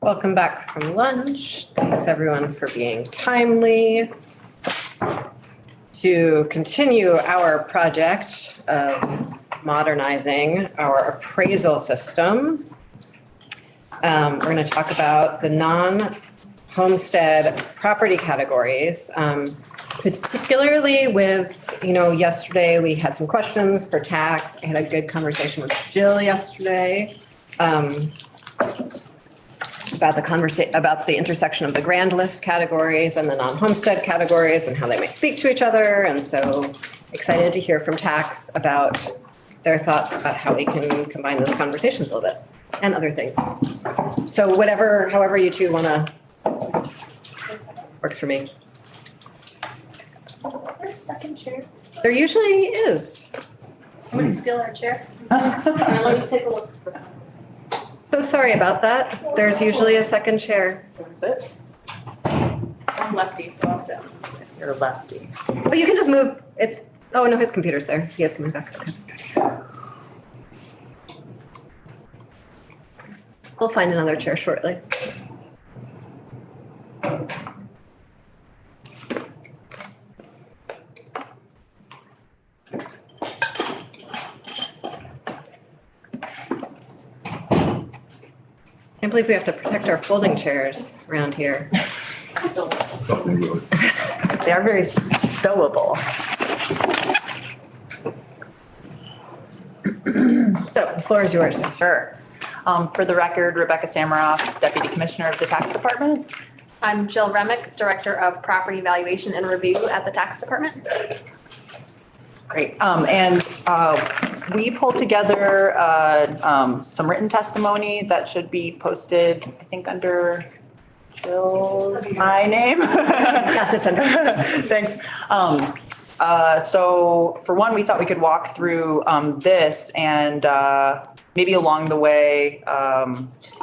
Welcome back from lunch. Thanks everyone for being timely. To continue our project of modernizing our appraisal system, we're going to talk about the non-homestead property categories, particularly with, yesterday we had some questions for tax. I had a good conversation with Jill yesterday. About the intersection of the grand list categories and the non-homestead categories and how they might speak to each other. And so excited to hear from tax about their thoughts about how we can combine those conversations a little bit and other things. So however you two want to, works for me. Is there a second chair? There usually is. Somebody steal our chair? Let me take a look. So sorry about that. There's usually a second chair. I'm lefty, so I'll sit on this side. You're a lefty. Oh, you can just move. Oh no, his computer's there. He is coming back. Okay. We'll find another chair shortly. I can't believe we have to protect our folding chairs around here. They are very stowable. So the floor is yours. Sure. For the record, Rebecca Samaroff, Deputy Commissioner of the Tax Department. I'm Jill Remick, Director of Property Valuation and Review at the Tax Department. Great. We pulled together some written testimony that should be posted, I think, under my name. Yes, it's under. Thanks. So for one, we thought we could walk through this and maybe along the way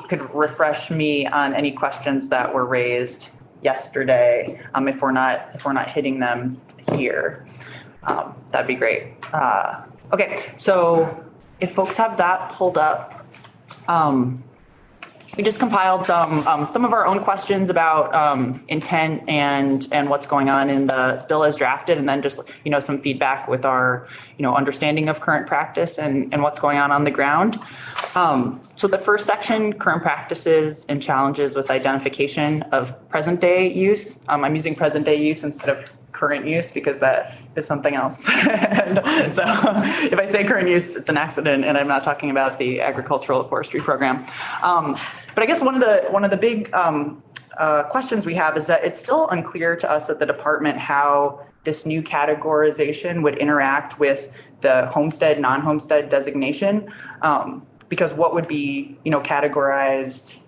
could refresh me on any questions that were raised yesterday if we're not hitting them here. That'd be great. Okay, so if folks have that pulled up, we just compiled some of our own questions about intent and what's going on in the bill as drafted, and then just some feedback with our understanding of current practice and what's going on the ground. So the first section, current practices and challenges with identification of present day use. I'm using present day use instead of current use because that is something else. And so if I say current use, it's an accident, and I'm not talking about the agricultural forestry program. But I guess one of the big questions we have is that it's still unclear to us at the department how this new categorization would interact with the homestead, non-homestead designation, because what would be categorized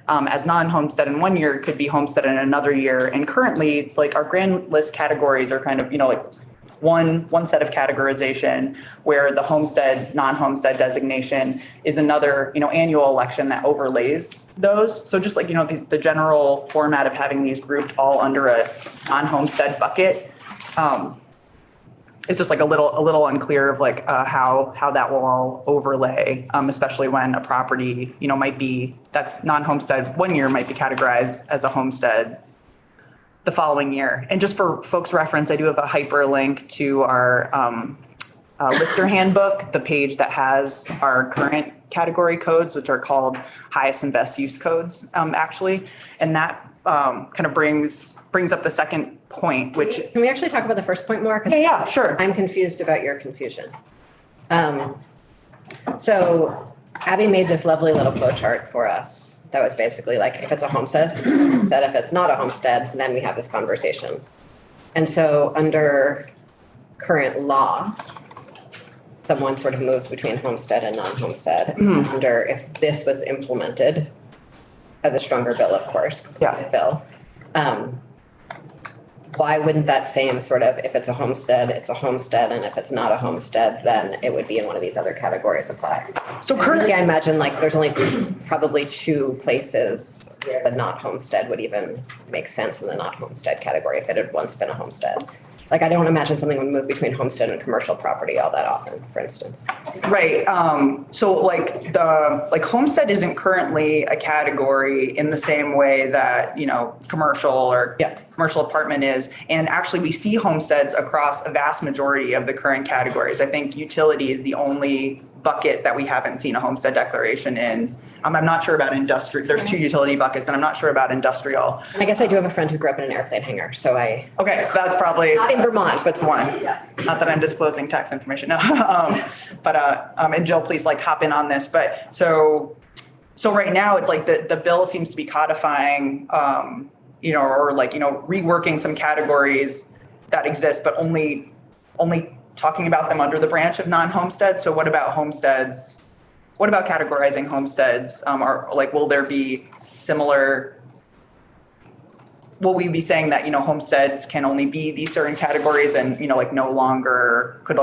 as non-homestead in one year could be homestead in another year. And currently, like, our grand list categories are kind of, like one set of categorization, where the homestead, non-homestead designation is another, annual election that overlays those. So just like, the general format of having these grouped all under a non-homestead bucket, it's just like a little unclear of like how that will all overlay, especially when a property, might be, that's non-homestead one year might be categorized as a homestead the following year. And just for folks' reference, I do have a hyperlink to our lister handbook, the page that has our current category codes, which are called highest and best use codes, actually. And that kind of brings up the second point, which... Can we actually talk about the first point more? Yeah, sure. I'm confused about your confusion. So Abby made this lovely little flow chart for us. That was basically like, if it's a homestead, it's a homestead. If it's not a homestead, then we have this conversation. And so under current law, someone sort of moves between homestead and non-homestead. Mm-hmm. Under, if this was implemented as a stronger bill, of course, Yeah. bill, why wouldn't that same sort of, if it's a homestead, and if it's not a homestead, then it would be in one of these other categories apply? So Currently, I imagine like there's only probably two places where the not homestead would even make sense in the not homestead category if it had once been a homestead. Like, I don't imagine something would move between homestead and commercial property all that often, for instance. Right. So like homestead isn't currently a category in the same way that, commercial or Yeah. commercial apartment is. And actually we see homesteads across a vast majority of the current categories. I think utility is the only bucket that we haven't seen a homestead declaration in. I'm not sure about industrial. There's 2 utility buckets and I'm not sure about industrial. And I guess I do have a friend who grew up in an airplane hangar, so Okay. So that's probably not in Vermont, but one. yes. Not that I'm disclosing tax information. No. And Jill, please hop in on this. But so right now it's like the bill seems to be codifying, or reworking some categories that exist, but only talking about them under the branch of non-homestead. So what about homesteads? What about categorizing homesteads? Will there be similar? Will we be saying that, homesteads can only be these certain categories and, no longer could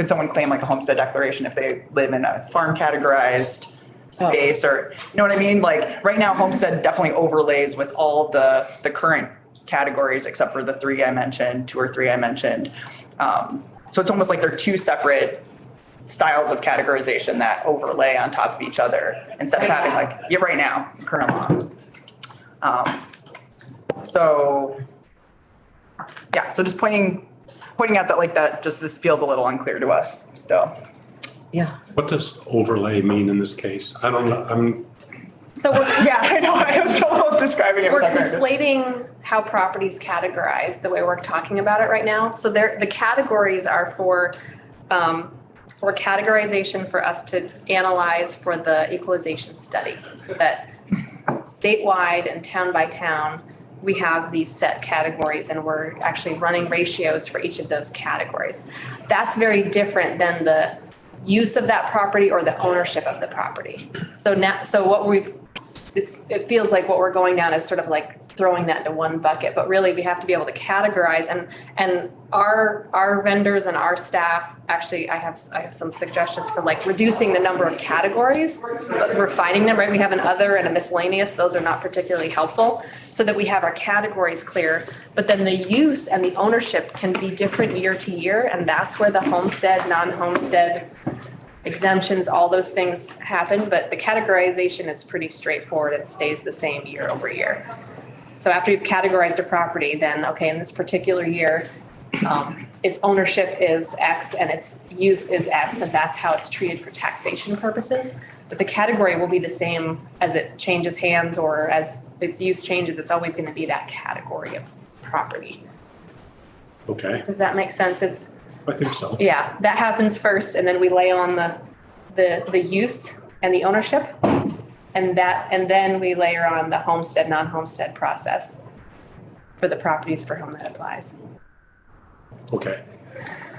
someone claim like a homestead declaration if they live in a farm categorized space or, you know what I mean? Like right now, homestead definitely overlays with all the current categories except for the 3 I mentioned, 2 or 3 I mentioned. So it's almost like they're 2 separate styles of categorization that overlay on top of each other instead of having right now, current law. So just pointing out that this feels a little unclear to us still. Yeah. What does overlay mean in this case? I don't know. So I know, I have trouble describing it. we're conflating how properties categorize the way we're talking about it right now. So the categories are for categorization for us to analyze for the equalization study, so that statewide and town by town, we have these set categories and we're actually running ratios for each of those categories. That's very different than the use of that property or the ownership of the property. So it feels like what we're going down is sort of like throwing that into one bucket, but really we have to be able to categorize and our vendors and our staff, actually I have some suggestions for like reducing the number of categories, but refining them, right? We have an other and a miscellaneous, those are not particularly helpful, so that we have our categories clear, but then the use and the ownership can be different year to year, and that's where the homestead, non-homestead exemptions, all those things happen, but the categorization is pretty straightforward. It stays the same year over year. So after you've categorized a property, then, okay, in this particular year, its ownership is X and its use is X, and that's how it's treated for taxation purposes. But the category will be the same as it changes hands or as its use changes. It's always going to be that category of property. Okay, Does that make sense? I think so. Yeah, that happens first, and then we lay on the use and the ownership, and then we layer on the homestead, non-homestead process for the properties for whom that applies. Okay.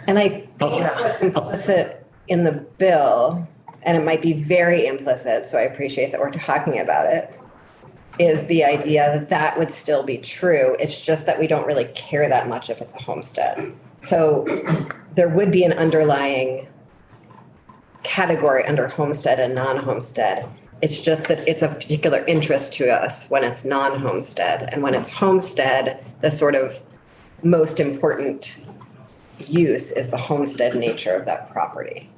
And I think what's implicit in the bill, and it might be very implicit, so I appreciate that we're talking about it, is the idea that would still be true. It's just that we don't really care that much if it's a homestead. So there would be an underlying category under homestead and non-homestead. It's just that it's of particular interest to us when it's non-homestead. And when it's homestead, the sort of most important use is the homestead nature of that property.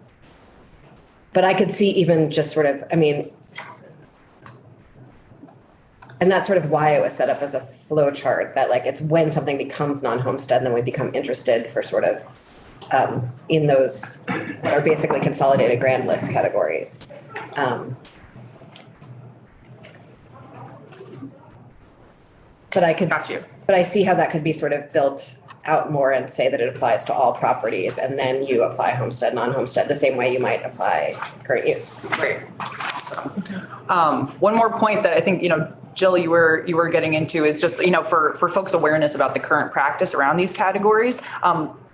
But I could see even just sort of, and that's sort of why it was set up as a flow chart, that like it's when something becomes non-homestead, then we become interested for sort of in those that are basically consolidated grand list categories. But I see how that could be sort of built out more and say that it applies to all properties, and then you apply homestead, non-homestead, the same way you might apply current use. Great. So, one more point that I think, Jill, you were getting into is just, for folks' awareness about the current practice around these categories.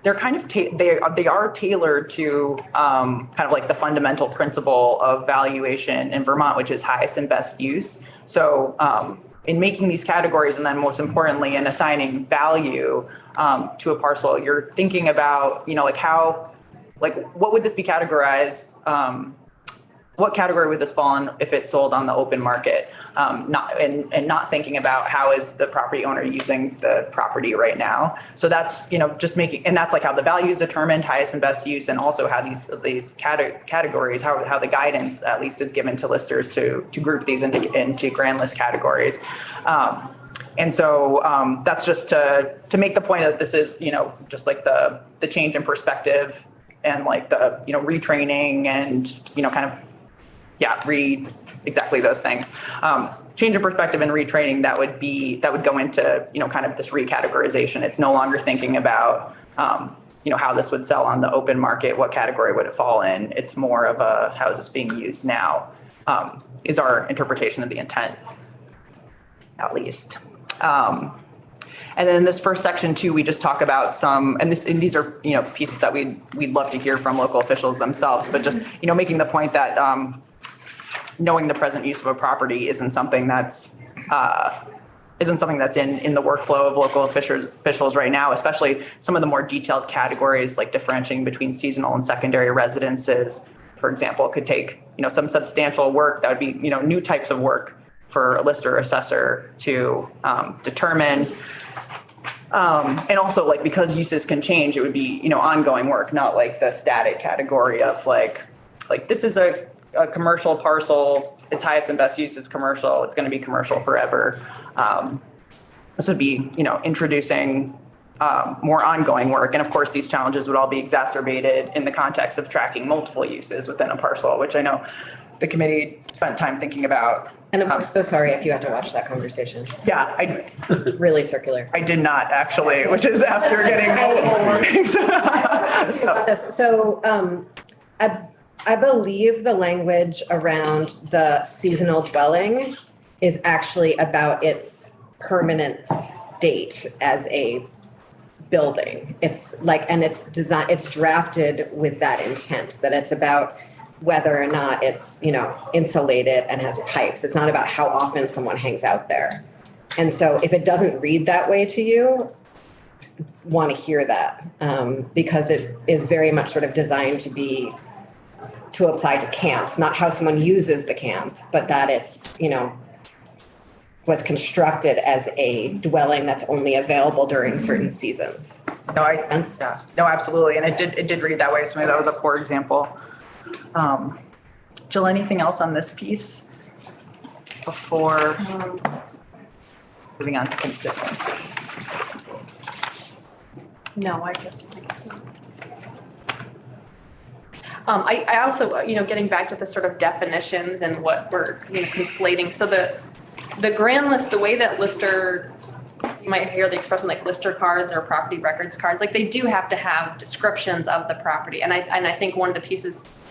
They're kind of, they are tailored to kind of like the fundamental principle of valuation in Vermont, which is highest and best use. So in making these categories, and then most importantly, in assigning value to a parcel, you're thinking about, what would this be categorized what category would this fall in if it's sold on the open market? Not thinking about how is the property owner using the property right now. So that's, just making, and that's like how the value is determined, highest and best use, and also how these categories, how the guidance at least is given to listers to group these into grand list categories. And so that's just to make the point that this is, just like the change in perspective and like the, retraining and, read exactly those things. Change in perspective and retraining, that would go into, kind of this recategorization. It's no longer thinking about, how this would sell on the open market, what category would it fall in? It's more of a, how is this being used now, is our interpretation of the intent, at least. And then in this first section too, we just talk about some, and these are, pieces that we'd love to hear from local officials themselves, but just, making the point that, knowing the present use of a property isn't something that's in the workflow of local officials right now, especially some of the more detailed categories like differentiating between seasonal and secondary residences, for example, could take, some substantial work that would be, new types of work for a lister or assessor to determine. And also like, because uses can change, it would be, ongoing work, not like the static category of like this is a commercial parcel, its highest and best use is commercial, it's going to be commercial forever. This would be, introducing more ongoing work. And of course, these challenges would all be exacerbated in the context of tracking multiple uses within a parcel, which I know the committee spent time thinking about. And I'm so sorry if you have to watch that conversation. Yeah, Really circular. I did not actually, which is after getting multiple warnings. So I believe the language around the seasonal dwelling is actually about its permanent state as a building. It's like, and it's drafted with that intent, that it's about whether or not it's, insulated and has pipes. It's not about how often someone hangs out there. And so if it doesn't read that way to you, want to hear that, because it is very much sort of designed to apply to camps, not how someone uses the camp, but that it's, was constructed as a dwelling that's only available during certain seasons. No, absolutely. And it did read that way. So maybe that was a poor example. Jill, anything else on this piece before moving on to consistency? No, I guess not. I also, getting back to the sort of definitions and what we're, conflating. So the grand list, the way that lister, you might hear the expression like lister cards or property records cards, like they do have to have descriptions of the property. And I think one of the pieces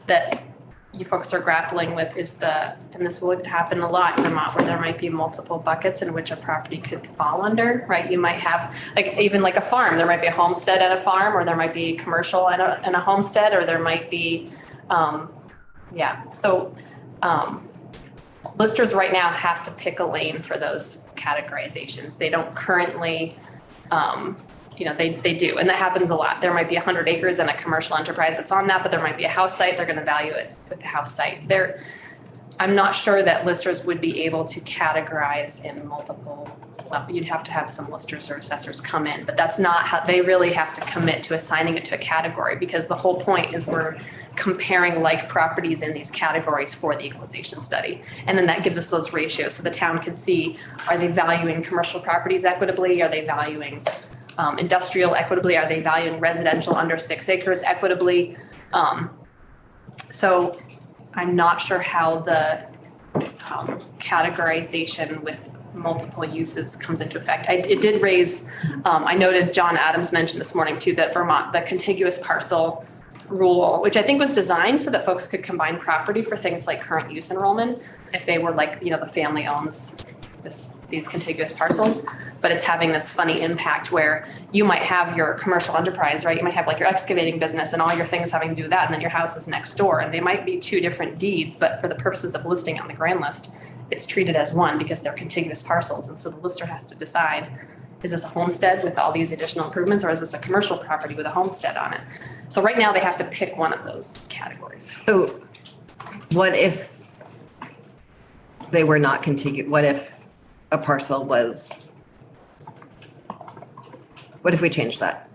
that you folks are grappling with is and this would happen a lot in Vermont, where there might be multiple buckets in which a property could fall under, right? You might have even like a farm, there might be a homestead and a farm, or there might be commercial and a homestead, or there might be, So listers right now have to pick a lane for those categorizations. They don't currently, they do, and that happens a lot. There might be 100 acres and a commercial enterprise that's on that, but there might be a house site. They're going to value it with the house site. I'm not sure that listers would be able to categorize in multiple. Well, you'd have to have some listers or assessors come in, but that's not how they really have to commit to assigning it to a category, because the whole point is we're comparing like properties in these categories for the equalization study. And then that gives us those ratios so the town can see, are they valuing commercial properties equitably? Are they valuing industrial equitably? Are they valuing residential under 6 acres equitably? So I'm not sure how the categorization with multiple uses comes into effect. It did raise, I noted John Adams mentioned this morning too, that Vermont, the contiguous parcel rule, which I think was designed so that folks could combine property for things like current use enrollment, if they were like, the family owns these contiguous parcels, but it's having this funny impact where you might have your commercial enterprise, right? You might have like your excavating business and all your things having to do with that, and then your house is next door, and they might be 2 different deeds, but for the purposes of listing on the grand list, it's treated as one because they're contiguous parcels. And so the lister has to decide, is this a homestead with all these additional improvements, or is this a commercial property with a homestead on it? So right now they have to pick one of those categories. So what if they were not contiguous? What if a parcel was, what if we changed that?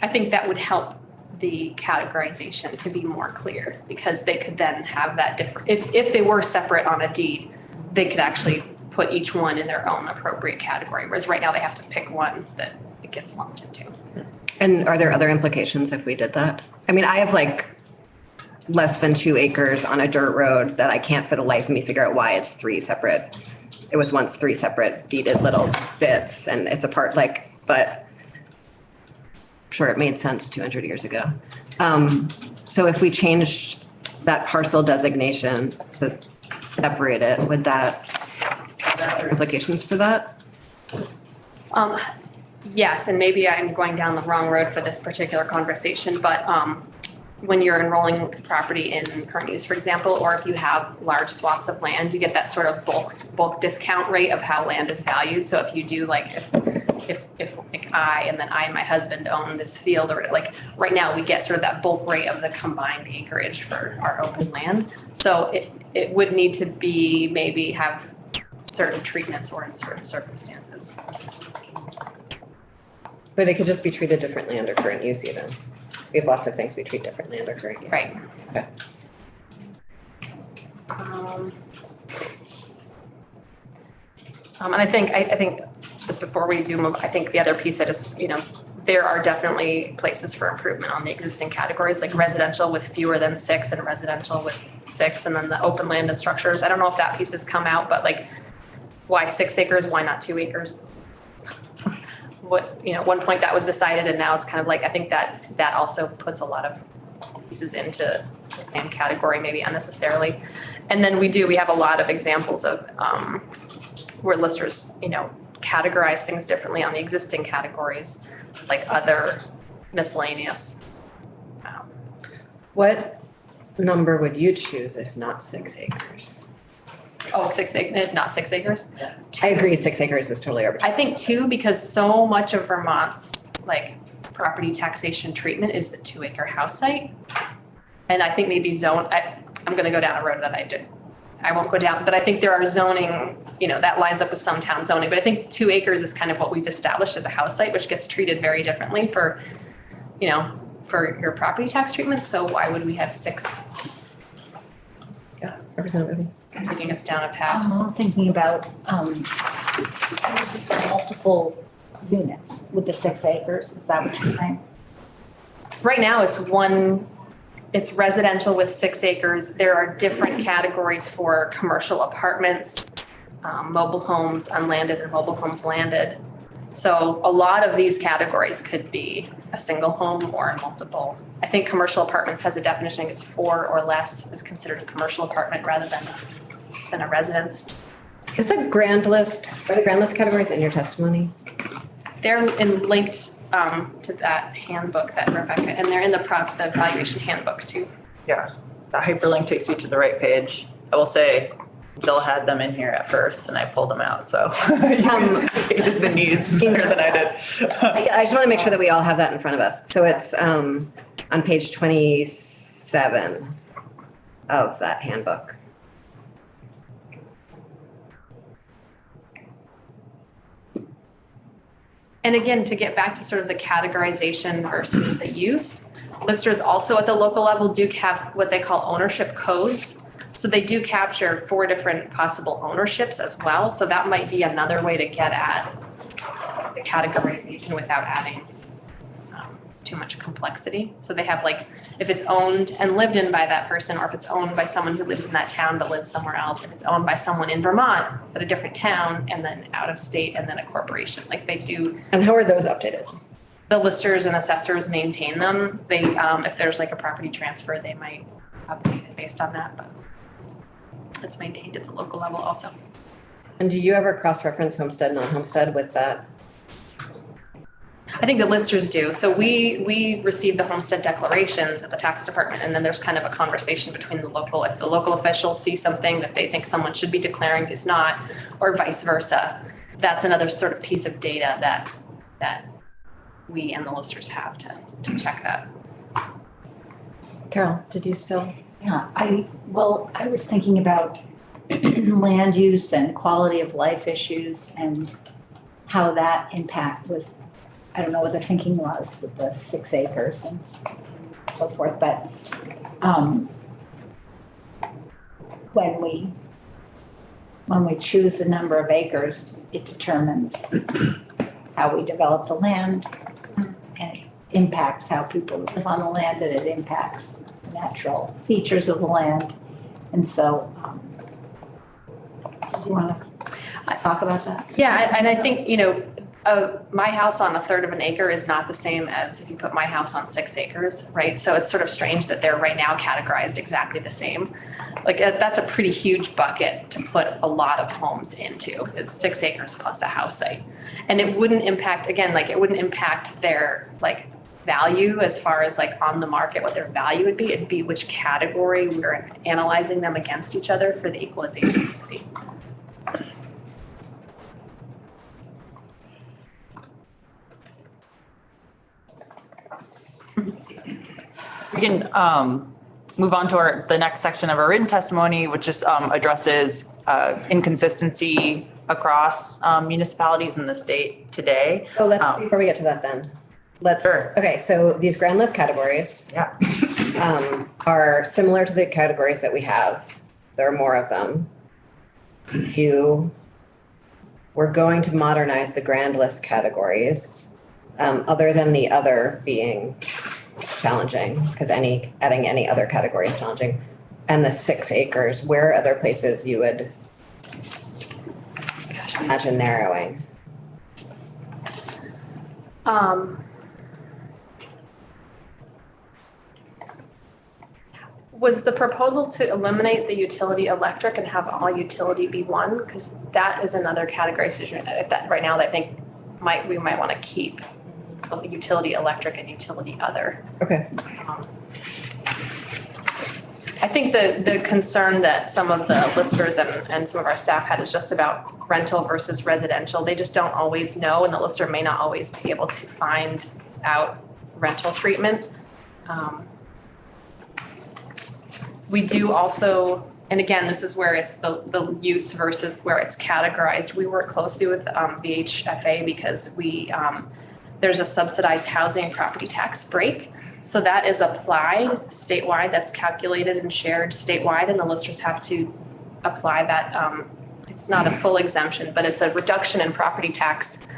I think that would help the categorization to be more clear, because they could then have that different, if they were separate on a deed, they could actually put each one in their own appropriate category, whereas right now they have to pick one that it gets lumped into. And are there other implications if we did that? I mean, I have like less than 2 acres on a dirt road that I can't for the life of me figure out why it's 3 separate. It was once 3 separate deeded little bits and it's a part like, but sure, it made sense 200 years ago. So if we changed that parcel designation to separate it, would that, are there other implications for that? Yes, and maybe I'm going down the wrong road for this particular conversation, but when you're enrolling property in current use, for example, or if you have large swaths of land, you get that sort of bulk discount rate of how land is valued. So if you do like, if like I and my husband own this field, or like right now we get sort of that bulk rate of the combined acreage for our open land. So it would need to be maybe have certain treatments or in certain circumstances. But it could just be treated differently under current use even. We have lots of things we treat differently under current use. Right. Okay. And I think just before we do move, I think the other piece there are definitely places for improvement on the existing categories, like residential with fewer than 6 and residential with 6, and then the open land and structures. I don't know if that piece has come out, but like, why 6 acres? Why not 2 acres? At one point that was decided, and now it's kind of like, I think that also puts a lot of pieces into the same category, maybe unnecessarily. And then we have a lot of examples of where listers, categorize things differently on the existing categories, like other miscellaneous. What number would you choose if not 6 acres? Oh, 6 acres, not 6 acres? I agree, 6 acres is totally arbitrary. I think 2, because so much of Vermont's like property taxation treatment is the 2-acre house site. And I think maybe I'm gonna go down a road that I won't go down, but I think there are zoning, that lines up with some town zoning, but I think 2 acres is kind of what we've established as a house site, which gets treated very differently for your property tax treatment. So why would we have 6? Yeah, Representative. Taking us down a path. I'm thinking about, this is for multiple units with the 6 acres, is that what you're saying? Right now, it's residential with 6 acres. There are different categories for commercial apartments, mobile homes unlanded and mobile homes landed. So a lot of these categories could be a single home or multiple. I think commercial apartments has a definition, I think it's 4 or less is considered a commercial apartment rather than a residence. Is the grand list, are the grand list categories in your testimony? They're linked to that handbook that Rebecca, and they're in the valuation handbook too. Yeah, the hyperlink takes you to the right page. I will say, Jill had them in here at first and I pulled them out, so you anticipated the needs better than I did. I just want to make sure that we all have that in front of us. So it's on page 27 of that handbook. And again, to get back to sort of the categorization versus the use, listers also at the local level do have what they call ownership codes. So they do capture 4 different possible ownerships as well. So that might be another way to get at the categorization without adding too much complexity. So they have like, if it's owned and lived in by that person, or if it's owned by someone who lives in that town but lives somewhere else, if it's owned by someone in Vermont at a different town, and then out of state, and then a corporation, like they do. And how are those updated? The listers and assessors maintain them. They, if there's like a property transfer, they might update it based on that, but it's maintained at the local level also. And do you ever cross-reference homestead, non-homestead with that? I think the listers do. So we receive the homestead declarations at the tax department, and then there's kind of a conversation between the local, if the local officials see something that they think someone should be declaring who's not, or vice versa. That's another sort of piece of data that we and the listers have to check that. Carol, did you still Yeah, I was thinking about land use and quality of life issues and how that impact was, I don't know what the thinking was with the 6 acres and so forth, but when we choose the number of acres, it determines how we develop the land, and it impacts how people live on the land, and it impacts the natural features of the land. And so, do you want to talk about that? Yeah, and I think, my house on a third of an acre is not the same as if you put my house on 6 acres, right? So it's sort of strange that they're right now categorized exactly the same. Like, that's a pretty huge bucket to put a lot of homes into, is 6 acres plus a house site. And it wouldn't impact, again, like, it wouldn't impact their, like, value as far as, like, on the market, what their value would be. It'd be which category we're analyzing them against each other for the equalization study. We can move on to the next section of our written testimony, which just addresses inconsistency across municipalities in the state today. So before we get to that then, Sure. okay, so these grand list categories Yeah. are similar to the categories that we have. There are more of them. We're going to modernize the grand list categories, other than the other being challenging, because adding any other category is challenging. And the 6 acres, where are other places you would imagine narrowing? Was the proposal to eliminate the utility electric and have all utility be one? Because that is another categorization that right now that I think we might want to keep. Utility electric and utility other. Okay. I think the concern that some of the listers and some of our staff had is just about rental versus residential. They just don't always know, and the lister may not always be able to find out rental treatment. We do also, and again, this is where it's the use versus where it's categorized. We work closely with VHFA because there's a subsidized housing property tax break. So that is applied statewide, that's calculated and shared statewide, and the listers have to apply that. It's not a full exemption, but it's a reduction in property tax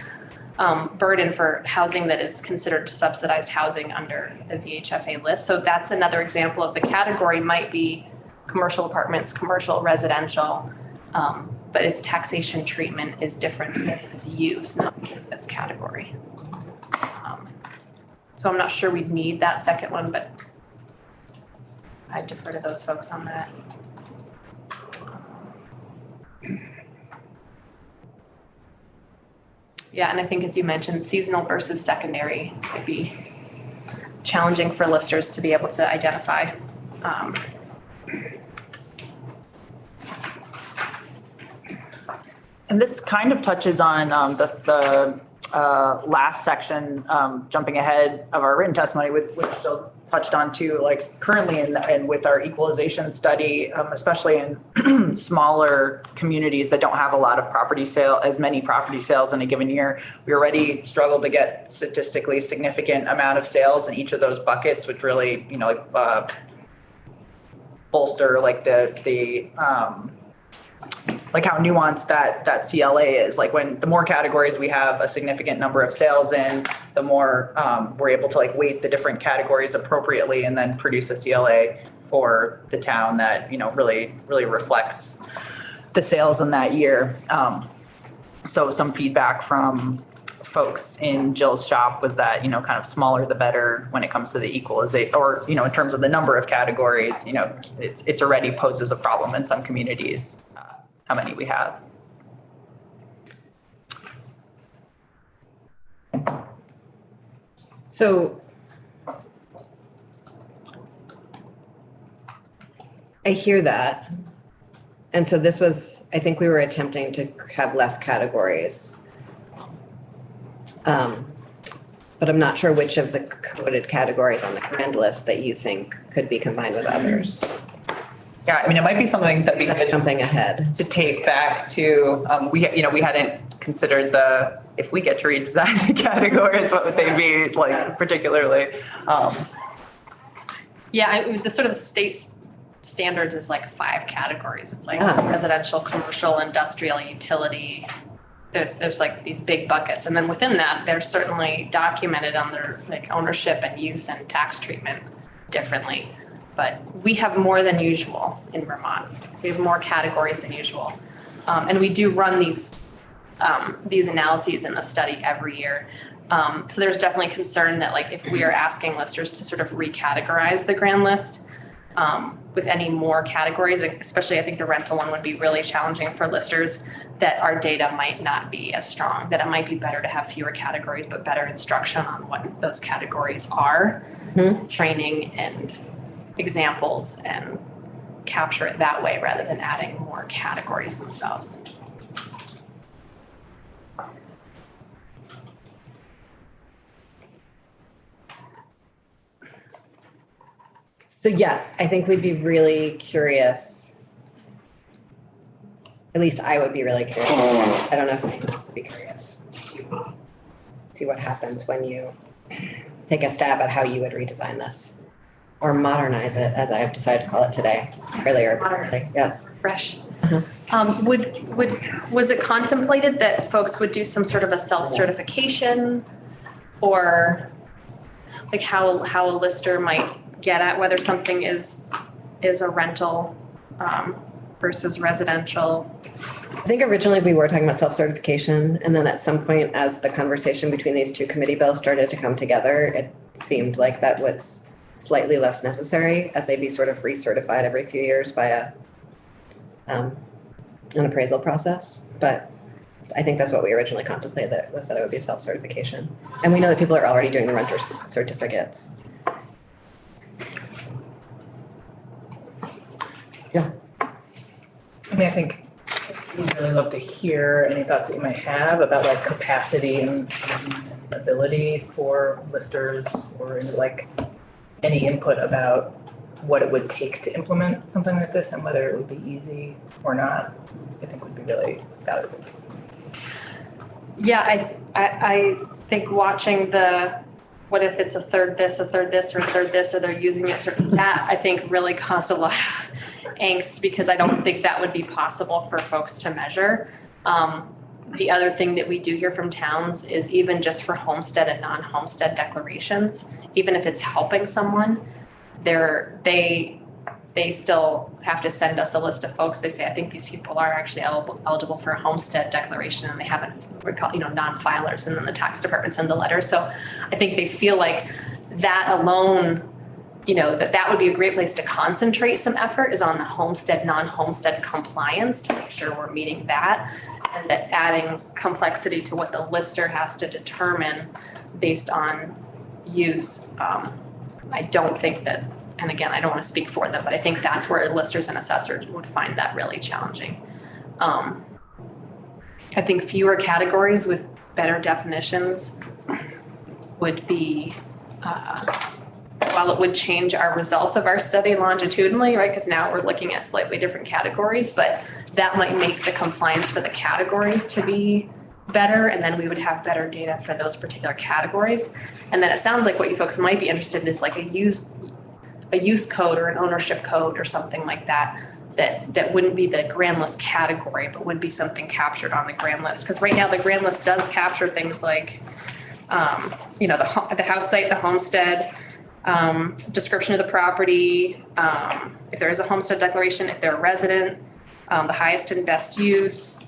burden for housing that is considered subsidized housing under the VHFA list. So that's another example of the category might be commercial apartments, commercial residential, but its taxation treatment is different because of its use, not because of its category. So I'm not sure we'd need that second one, but I defer to those folks on that. Yeah, and I think as you mentioned, seasonal versus secondary might be challenging for listers to be able to identify. And this kind of touches on the last section, jumping ahead of our written testimony, which still touched on too, like currently and with our equalization study, especially in smaller communities that don't have a lot of as many property sales in a given year, we already struggle to get statistically significant amount of sales in each of those buckets, which really, bolster like how nuanced that CLA is. Like when the more categories we have a significant number of sales in, the more we're able to weight the different categories appropriately and then produce a CLA for the town that, really reflects the sales in that year. So some feedback from folks in Jill's shop was that, kind of smaller the better when it comes to the equalization, or, in terms of the number of categories, it's already poses a problem in some communities. How many we have. So I hear that. And so this was, I think we were attempting to have less categories. But I'm not sure which of the coded categories on the grand list that you think could be combined with others. Yeah, I mean, it might be something that we That's could jumping ahead. to take back to, we hadn't considered if we get to redesign the categories, what would they be like particularly? Yeah, the sort of state's standards is like 5 categories. It's like Ah. residential, commercial, industrial, utility. There's like these big buckets. And then within that, they're certainly documented under like ownership and use and tax treatment differently. But we have more than usual in Vermont. We have more categories than usual. And we do run these analyses in the study every year. So there's definitely concern that like if we are asking listers to sort of recategorize the grand list with any more categories, especially I think the rental one would be really challenging for listers, that our data might not be as strong, that it might be better to have fewer categories, but better instruction on what those categories are, training and examples, and capture it that way rather than adding more categories themselves. So yes, I think we'd be really curious. At least I would be really curious. I don't know if anyone else would be curious. See what happens when you take a stab at how you would redesign this. Or modernize it, as I have decided to call it today, earlier. Modernize. Yes. Fresh. Was it contemplated that folks would do some sort of a self-certification, or like how a lister might get at whether something is a rental versus residential? I think originally we were talking about self-certification, and then at some point, as the conversation between these two committee bills started to come together, it seemed like that was slightly less necessary, as they'd be sort of recertified every few years by an appraisal process. But I think that's what we originally contemplated, that it would be self-certification. And we know that people are already doing the renter certificates. Yeah. I mean, I think we'd really love to hear any thoughts that you might have about like capacity and ability for listers, or like any input about what it would take to implement something like this and whether it would be easy or not. I think would be really valuable. Yeah, I think watching what if it's a third this, or a third this, or they're using it certain, that I think really caused a lot of angst, because I don't think that would be possible for folks to measure. The other thing that we do hear from towns is even just for homestead and non-homestead declarations, even if it's helping someone, they still have to send us a list of folks. They say, I think these people are actually eligible for a homestead declaration, and they haven't, non-filers, and then the tax department sends a letter. So I think they feel like that alone, that would be a great place to concentrate some effort, is on the homestead, non-homestead compliance, to make sure we're meeting that, and that adding complexity to what the lister has to determine based on use. I don't think that, and again, I don't want to speak for them, but I think that's where listers and assessors would find that really challenging. I think fewer categories with better definitions would be, while it would change our results of our study longitudinally, right? Because now we're looking at slightly different categories, but that might make the compliance for the categories to be better, and then we would have better data for those particular categories. And then it sounds like what you folks might be interested in is like a use code or an ownership code or something like that, that wouldn't be the grand list category, but would be something captured on the grand list. Because right now the grand list does capture things like, the house site, the homestead, description of the property, if there is a homestead declaration, if they're a resident, the highest and best use,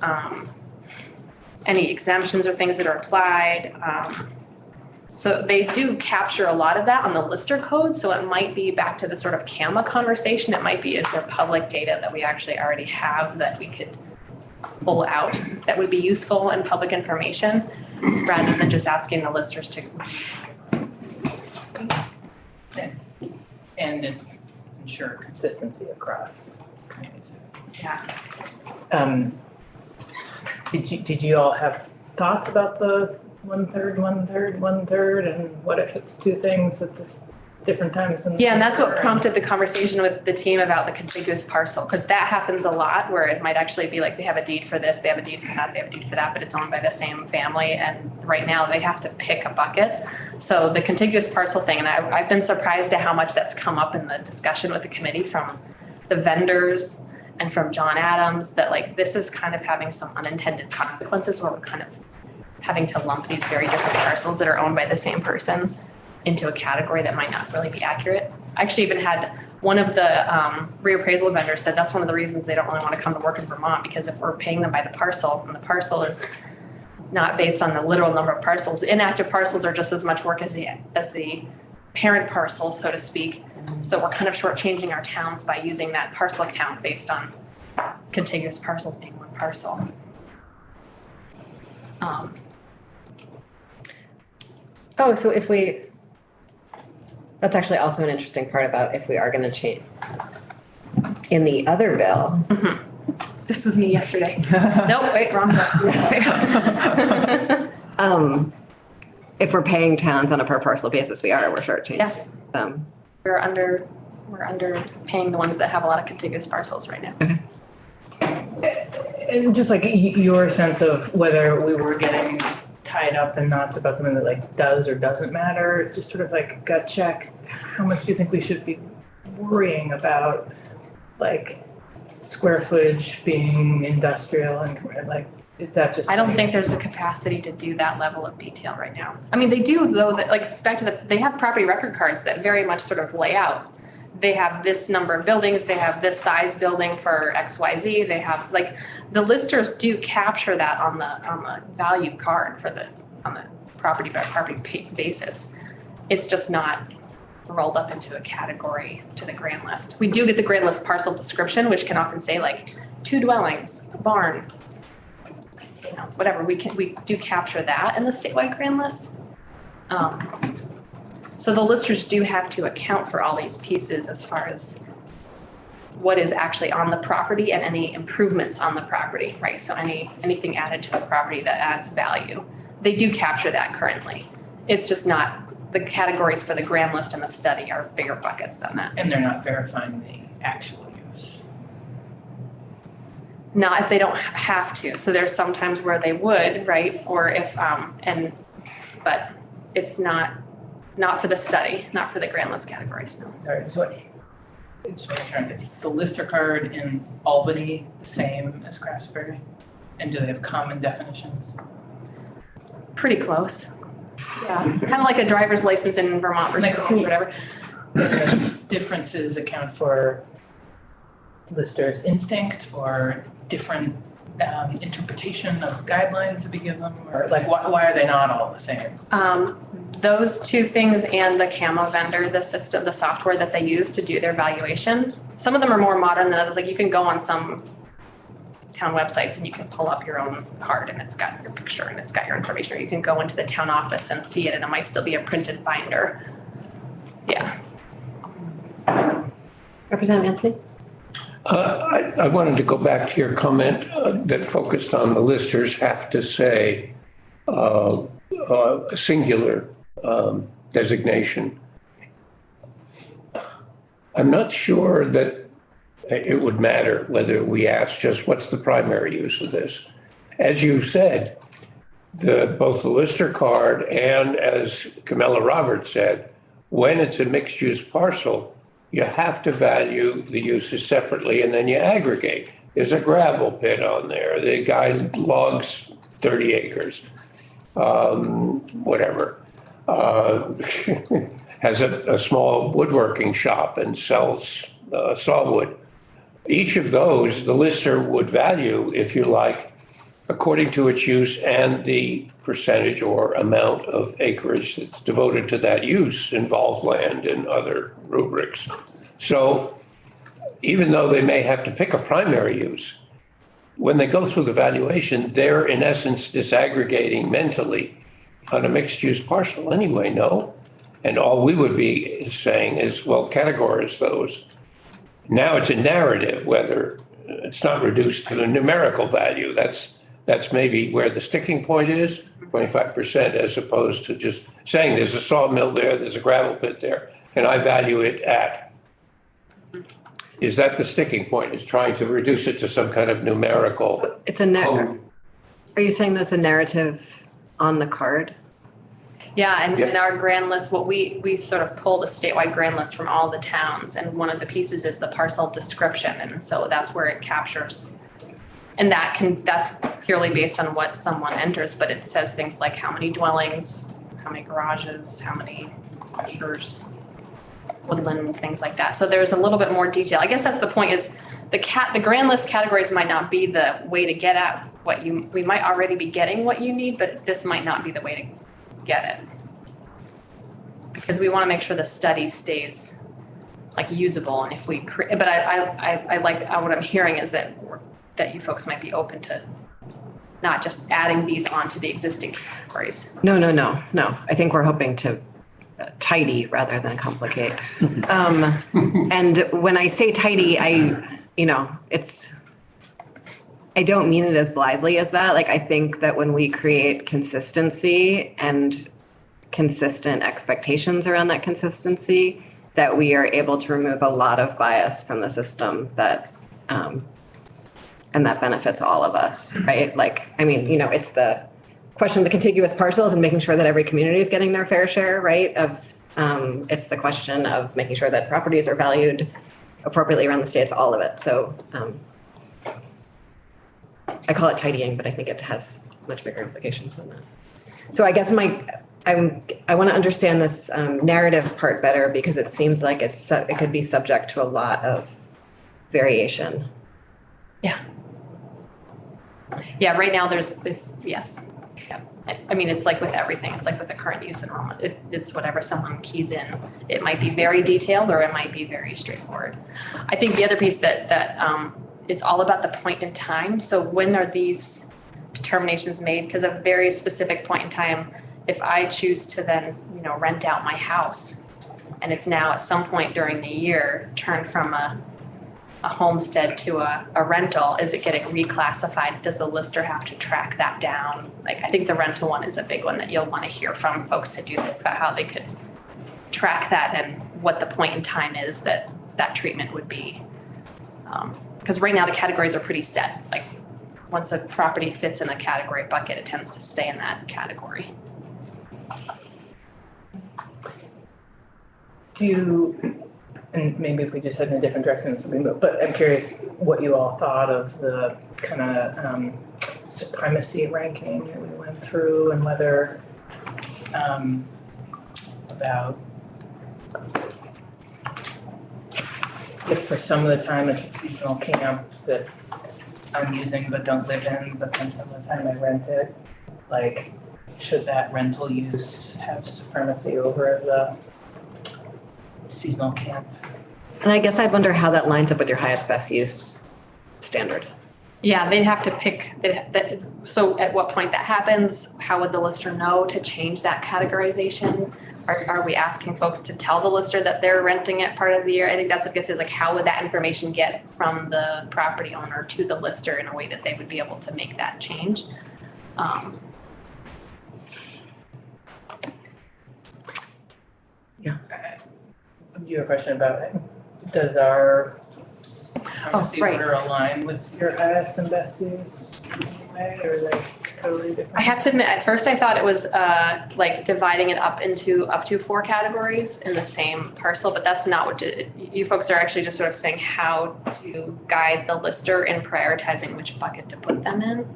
any exemptions or things that are applied. So they do capture a lot of that on the lister code. So it might be back to the sort of CAMA conversation. It might be, is there public data that we actually already have that we could pull out that would be useful and public information, rather than just asking the listers to. And ensure consistency across communities. Yeah. Did you all have thoughts about the 1/3, 1/3, 1/3, and what if it's two things that this different times. Yeah, and that's what prompted the conversation with the team about the contiguous parcel, because that happens a lot where it might actually be like they have a deed for this, they have a deed for that, they have a deed for that, but it's owned by the same family, and right now they have to pick a bucket. So the contiguous parcel thing, and I've been surprised at how much that's come up in the discussion with the committee from the vendors and from John Adams, that like this is kind of having some unintended consequences where we're kind of having to lump these very different parcels that are owned by the same person into a category that might not really be accurate. I actually even had one of the reappraisal vendors said that's one of the reasons they don't really want to come to work in Vermont, because if we're paying them by the parcel and the parcel is not based on the literal number of parcels, inactive parcels are just as much work as the parent parcel, so to speak. So we're kind of shortchanging our towns by using that parcel account based on contiguous parcels being one parcel. Oh, so if we, that's actually also an interesting part about if we are gonna change. In the other bill, This was me yesterday. Nope, wait, wrong bill. if we're paying towns on a per parcel basis, we're shortchanging Yes. them. We're under paying the ones that have a lot of contiguous parcels right now. And just like your sense of whether we were getting tied up in knots about something that like does or doesn't matter, just sort of like gut check, how much do you think we should be worrying about like square footage being industrial and like, is that just? I don't think there's a capacity to do that level of detail right now. I mean, they do though, that like back to they have property record cards that very much sort of lay out. They have this number of buildings, they have this size building for XYZ, they have like, the listers do capture that on the value card on the property by property basis. It's just not rolled up into a category to the grand list. We do get the grand list parcel description, which can often say like 2 dwellings, a barn, you know, whatever. We do capture that in the statewide grand list. So the listers do have to account for all these pieces as far as what is actually on the property and any improvements on the property, right? So anything added to the property that adds value. They do capture that currently. It's just not, the categories for the grand list and the study are bigger buckets than that. And they're not verifying the actual use. Not if they don't have to. So there's some times where they would, right? Or if, but it's not for the study, not for the grand list categories, no. Sorry, just what I'm trying to, is the lister card in Albany the same as Craftsbury? And do they have common definitions? Pretty close. Yeah, kind of like a driver's license in Vermont versus Like New Hampshire, whatever. The differences account for lister's instinct or different interpretation of guidelines that we give them, or like why are they not all the same? Those two things and the Camo vendor, the system, the software that they use to do their valuation. Some of them are more modern than others. Like you can go on some town websites and you can pull up your own card and it's got your picture and it's got your information. Or you can go into the town office and see it and it might still be a printed binder. Yeah. Representative Anthony? I wanted to go back to your comment that focused on the listers have to say singular designation. I'm not sure that it would matter whether we ask just what's the primary use of this. As you said, both the lister card and, as Camilla Roberts said, when it's a mixed use parcel, you have to value the uses separately and then you aggregate. There's a gravel pit on there. The guy logs 30 acres, whatever. Has a small woodworking shop and sells sawwood. Each of those, the lister would value, if you like, according to its use and the percentage or amount of acreage that's devoted to that use, involved land and other rubrics. So even though they may have to pick a primary use, when they go through the valuation, they're in essence disaggregating mentally on a mixed use parcel anyway, no? And all we would be saying is, well, categorize those. Now it's a narrative, whether it's not reduced to a numerical value. That's maybe where the sticking point is, 25%, as opposed to just saying there's a sawmill there, there's a gravel pit there, and I value it at. Is that the sticking point, is trying to reduce it to some kind of numerical It's a code? are you saying that's a narrative on the card? Yeah, and Yeah. in our grand list, what we sort of pulled a statewide grand list from all the towns, and one of the pieces is the parcel description, and so that's where it captures. And that's purely based on what someone enters, but it says things like how many dwellings, how many garages, how many acres, woodland, things like that. So there's a little bit more detail. I guess that's the point, is the grand list categories might not be the way to get at what we might already be getting what you need, but this might not be the way to get it. Because we want to make sure the study stays like usable, and if we, but I like, what I'm hearing is that you folks might be open to not just adding these onto the existing categories. No. I think we're hoping to tidy rather than complicate. And when I say tidy, I don't mean it as blithely as that. Like, I think that when we create consistency and consistent expectations around that consistency, that we are able to remove a lot of bias from the system that, and that benefits all of us, right? Like, I mean, it's the question of the contiguous parcels and making sure that every community is getting their fair share, right? It's the question of making sure that properties are valued appropriately around the states, all of it. So I call it tidying, but I think it has much bigger implications than that. So I guess I want to understand this narrative part better, because it seems like it could be subject to a lot of variation. Yeah, right now yes. Yeah. I mean, it's like with everything, it's like with the current use enrollment, it's whatever someone keys in. It might be very detailed or it might be very straightforward. I think the other piece that it's all about the point in time. So when are these determinations made? Because a very specific point in time, if I choose to then, rent out my house, and it's now at some point during the year turned from a homestead to a rental, is it getting reclassified? Does the lister have to track that down? Like, I think the rental one is a big one that you'll want to hear from folks who do this, about how they could track that and what the point in time is that treatment would be. Because right now the categories are pretty set. Like, once a property fits in a category bucket, it tends to stay in that category. And maybe if we just head in a different direction as we move, but I'm curious what you all thought of the kind of supremacy ranking that we went through, and whether about if for some of the time it's a seasonal camp that I'm using but don't live in, but then some of the time I rent it, like, should that rental use have supremacy over the seasonal camp? And I guess I wonder how that lines up with your highest best use standard. Yeah, they'd have to pick that. So at what point that happens, how would the lister know to change that categorization? Are we asking folks to tell the lister that they're renting it part of the year? I think that's what gets is like, how would that information get from the property owner to the lister in a way that they would be able to make that change? You have a question about it? Does our supremacy right. order align with your highest and best use in any way, or are they totally different? I have to admit, at first I thought it was like dividing it up to 4 categories in the same parcel, but that's not what you folks are actually just sort of saying how to guide the lister in prioritizing which bucket to put them in.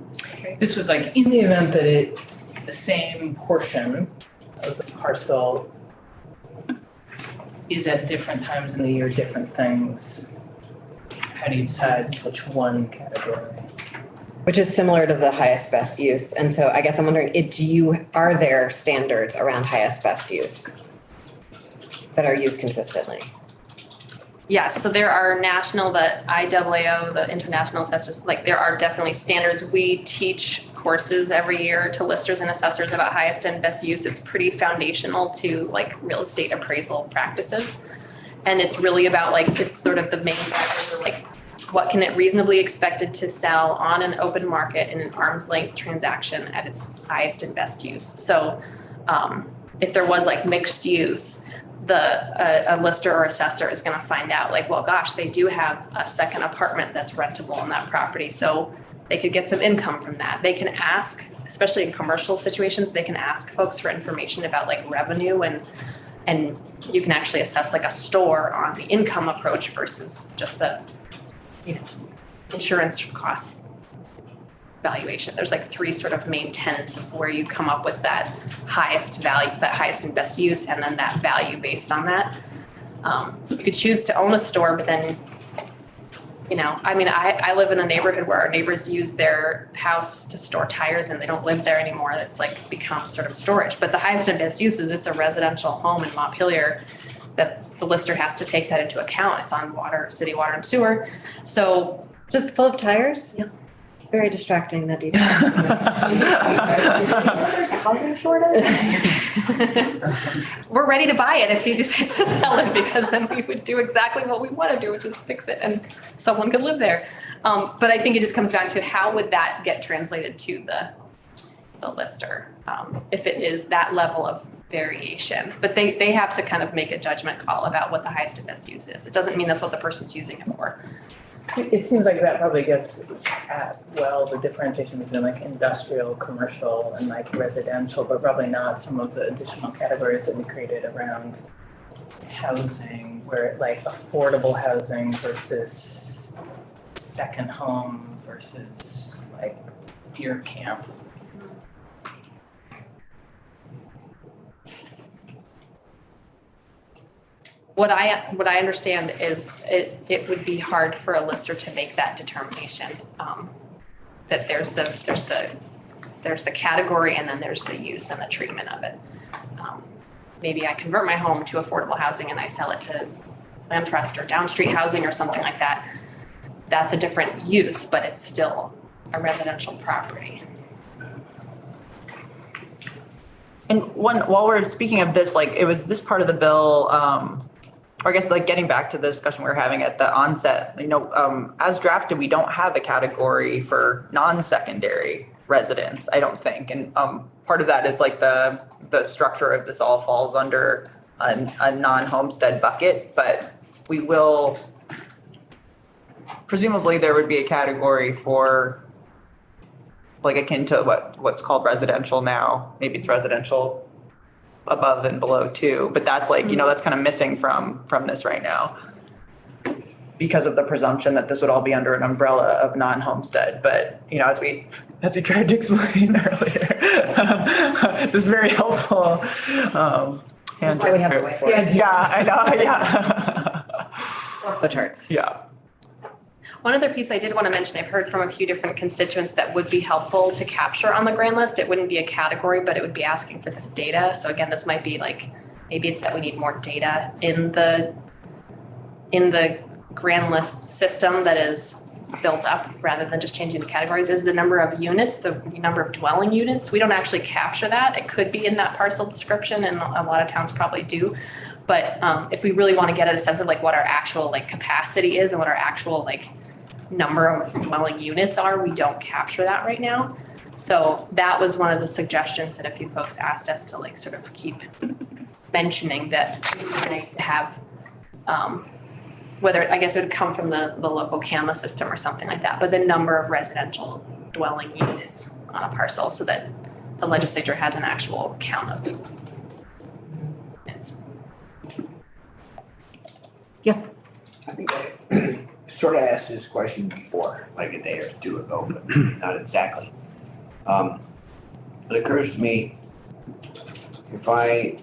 This was like, in the event that the same portion of the parcel is at different times in the year, different things, how do you decide which one category? Which is similar to the highest best use. And so I guess I'm wondering, are there standards around highest best use that are used consistently? Yes, so there are national, the IAAO, the International Assessors, like there are definitely standards. We teach courses every year to listers and assessors about highest and best use. It's pretty foundational to like real estate appraisal practices. And it's really about like, it's sort of the main factors of like, what can it reasonably expected to sell on an open market in an arm's length transaction at its highest and best use. So if there was like mixed use, a lister or assessor is gonna find out like, well, gosh, they do have a second apartment that's rentable on that property, so they could get some income from that. They can ask, especially in commercial situations, they can ask folks for information about like revenue and you can actually assess like a store on the income approach versus just a, you know, insurance cost valuation. There's like three sort of main tenets of where you come up with that highest value, that highest and best use, and then that value based on that. You could choose to own a store, but then, you know, I mean, I live in a neighborhood where our neighbors use their house to store tires and they don't live there anymore. That's like become sort of storage. But the highest and best use is it's a residential home in Montpelier that the lister has to take that into account. It's on water, city water and sewer. So Just full of tires? Yeah. It's very distracting, that detail. there's a housing shortage. We're ready to buy it if he decides to sell it, because then we would do exactly what we want to do, which is fix it and someone could live there. But I think it just comes down to how would that get translated to the lister, if it is that level of variation. But they have to kind of make a judgment call about what the highest and best use is. It doesn't mean that's what the person's using it for. It seems like that probably gets at, well, the differentiation between like industrial, commercial, and like residential, but probably not some of the additional categories that we created around housing, where like affordable housing versus second home versus like deer camp. What I understand is it would be hard for a lister to make that determination. That there's the category and then there's the use and the treatment of it. Maybe I convert my home to affordable housing and I sell it to Land Trust or Down Street Housing or something like that. That's a different use, but it's still a residential property. And while we're speaking of this, like it was this part of the bill, or I guess like getting back to the discussion we were having at the onset, you know, as drafted, we don't have a category for non-secondary residents, I don't think. And part of that is like the structure of this all falls under a non-homestead bucket, but we will, presumably there would be a category for like akin to what's called residential now. Maybe it's residential above and below too, but that's like, you know, that's kind of missing from this right now because of the presumption that this would all be under an umbrella of non-homestead. But, you know, as we tried to explain earlier, this is very helpful. That's why we have a whiteboard. Yeah, I know, yeah. Or flowcharts. Yeah. One other piece I did want to mention, I've heard from a few different constituents that would be helpful to capture on the grand list. It wouldn't be a category, but it would be asking for this data. So again, this might be like, maybe it's that we need more data in the grand list system that is built up rather than just changing the categories, is the number of units, the number of dwelling units. We don't actually capture that. It could be in that parcel description, and a lot of towns probably do. But if we really want to get at a sense of like what our actual like capacity is and what our actual like number of dwelling units are, we don't capture that right now. So that was one of the suggestions that a few folks asked us to like sort of keep mentioning, that it would be nice to have, whether, I guess it would come from the local CAMA system or something like that, but the number of residential dwelling units on a parcel so that the legislature has an actual count of units. Yeah. I think I sort of asked this question before, like a day or two ago, but not exactly. It occurs to me, if I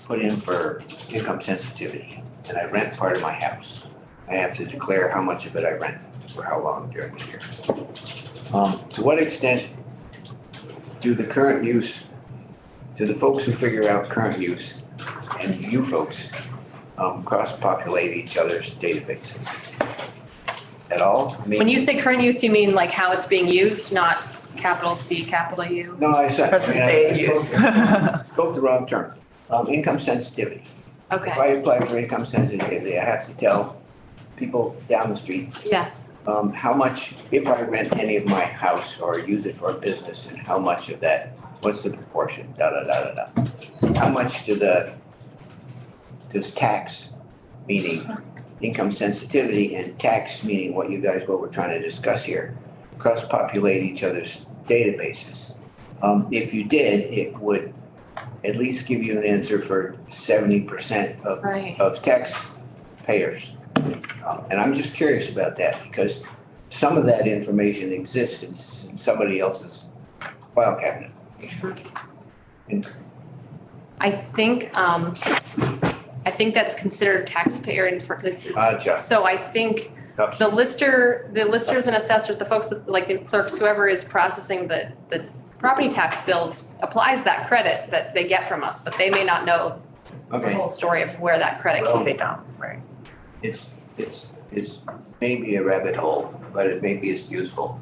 put in for income sensitivity and I rent part of my house, I have to declare how much of it I rent for how long during the year. To what extent do the current use, do the folks who figure out current use and you folks cross-populate each other's databases at all? I mean, When you say current use, you mean like how it's being used, not capital C, capital U? No, I said. Present day use. Spoke the wrong term. Income sensitivity. If Okay, I apply for income sensitivity, I have to tell people down the street yes. how much, if I rent any of my house or use it for a business, and how much of that, what's the proportion, da, da, da, da, da. How much do the does tax, meaning income sensitivity, and tax, meaning what we're trying to discuss here, cross-populate each other's databases? If you did, it would at least give you an answer for 70% Right. of taxpayers. And I'm just curious about that because some of that information exists in somebody else's file cabinet. I think that's considered taxpayer Gotcha. so I think the listers and assessors, the folks that, like the clerks, whoever is processing the property tax bills applies that credit that they get from us, but they may not know the Okay, whole story of where that credit Well, came They don't, right? it's maybe a rabbit hole, but it maybe it's useful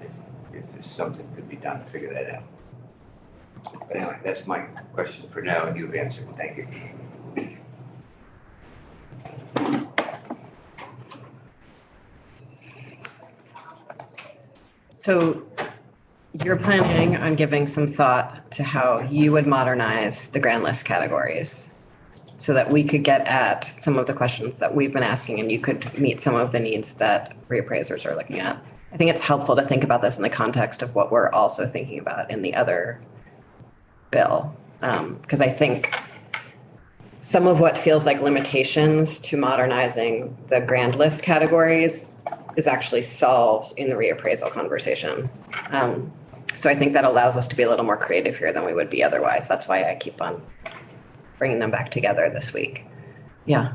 if there's something could be done to figure that out. But anyway, that's my question for now, and you've answered. Thank you. So you're planning on giving some thought to how you would modernize the grand list categories so that we could get at some of the questions that we've been asking and you could meet some of the needs that reappraisers are looking at. I think it's helpful to think about this in the context of what we're also thinking about in the other bill. Because I think some of what feels like limitations to modernizing the grand list categories is actually solved in the reappraisal conversation. So I think that allows us to be a little more creative here than we would be otherwise. That's why I keep on bringing them back together this week. Yeah.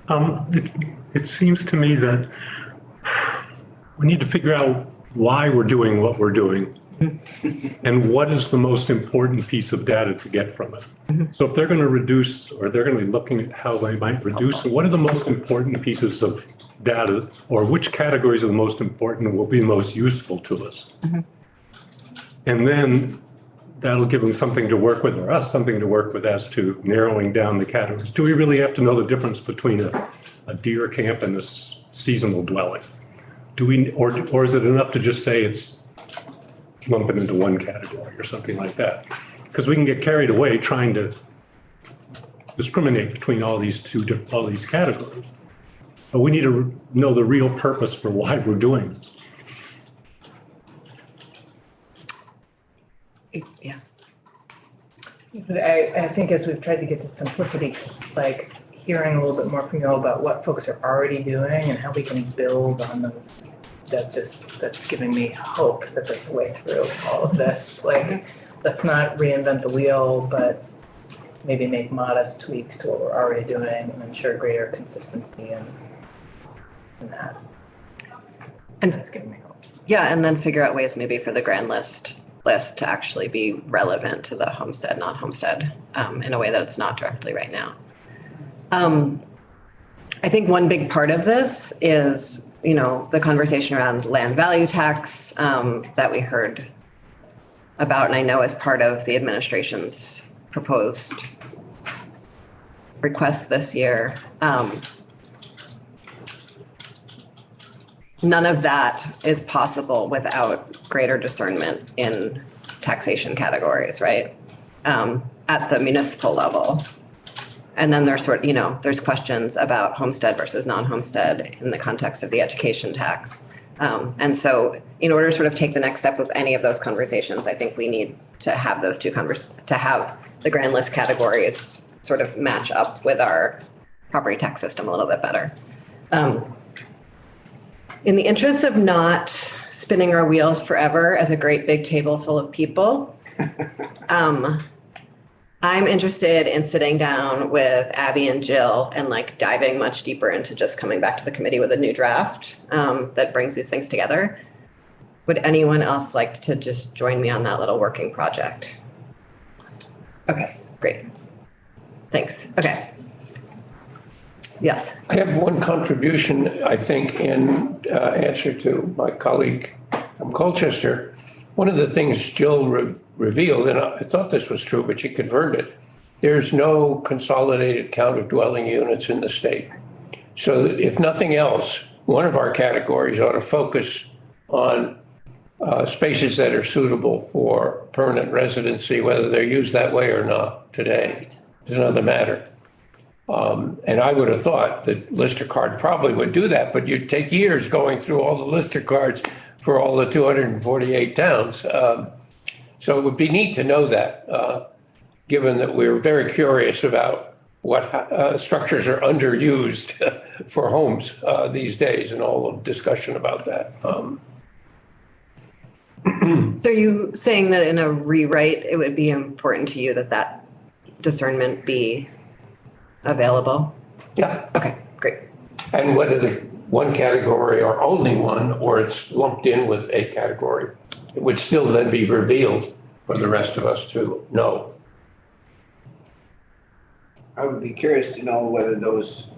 It seems to me that we need to figure out why we're doing what we're doing and what is the most important piece of data to get from it. So if they're going to reduce, or they're going to be looking at how they might reduce, what are the most important pieces of data, or which categories are the most important and will be most useful to us? And then that'll give them something to work with, or us something to work with as to narrowing down the categories. Do we really have to know the difference between a deer camp and a seasonal dwelling? Do we, or is it enough to just say it's lump it into one category or something like that? Because we can get carried away trying to discriminate between all these categories. But we need to know the real purpose for why we're doing this. Yeah. I think as we've tried to get to simplicity, like hearing a little bit more from you all about what folks are already doing and how we can build on those, that's giving me hope that there's a way through all of this. Like, let's not reinvent the wheel, but maybe make modest tweaks to what we're already doing and ensure greater consistency in that. And that's giving me hope. Yeah, and then figure out ways maybe for the grand list to actually be relevant to the homestead, non-homestead, in a way that it's not directly right now. I think one big part of this is, the conversation around land value tax that we heard about, and I know as part of the administration's proposed request this year. None of that is possible without greater discernment in taxation categories, right? At the municipal level. And then there's there's questions about homestead versus non-homestead in the context of the education tax. And so in order to sort of take the next step with any of those conversations, I think we need to have those two to have the grand list categories sort of match up with our property tax system a little bit better. In the interest of not spinning our wheels forever as a great big table full of people, I'm interested in sitting down with Abby and Jill and diving much deeper into just coming back to the committee with a new draft that brings these things together. Would anyone else like to just join me on that little working project? Okay, great. Thanks. Okay. Yes. I have one contribution, I think, in answer to my colleague from Colchester. One of the things Jill revealed, and I thought this was true, but she confirmed it, there's no consolidated count of dwelling units in the state. So that if nothing else, one of our categories ought to focus on spaces that are suitable for permanent residency, whether they're used that way or not today is another matter. And I would have thought that Lister card probably would do that, but you'd take years going through all the Lister cards for all the 248 towns. So it would be neat to know that, given that we're very curious about what structures are underused for homes these days and all the discussion about that. So are you saying that in a rewrite, it would be important to you that that discernment be available? Yeah. Okay, great. And whether the one category or only one, or it's lumped in with a category, it would still then be revealed for the rest of us to know. I would be curious to know whether those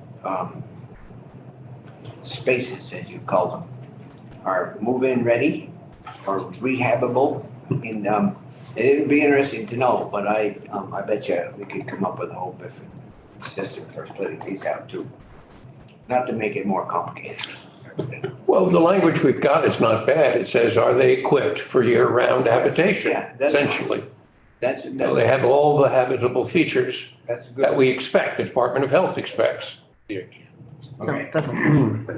spaces, as you call them, are move-in ready or rehabable. And it'd be interesting to know, but I bet you we could come up with a whole different system for splitting these out too. Not to make it more complicated. Well, the language we've got is not bad. It says, are they equipped for year-round habitation? Yeah, that's- Essentially. That's They have all the habitable features that's good. that we expect, the Department of Health expects. No, Okay. it doesn't, but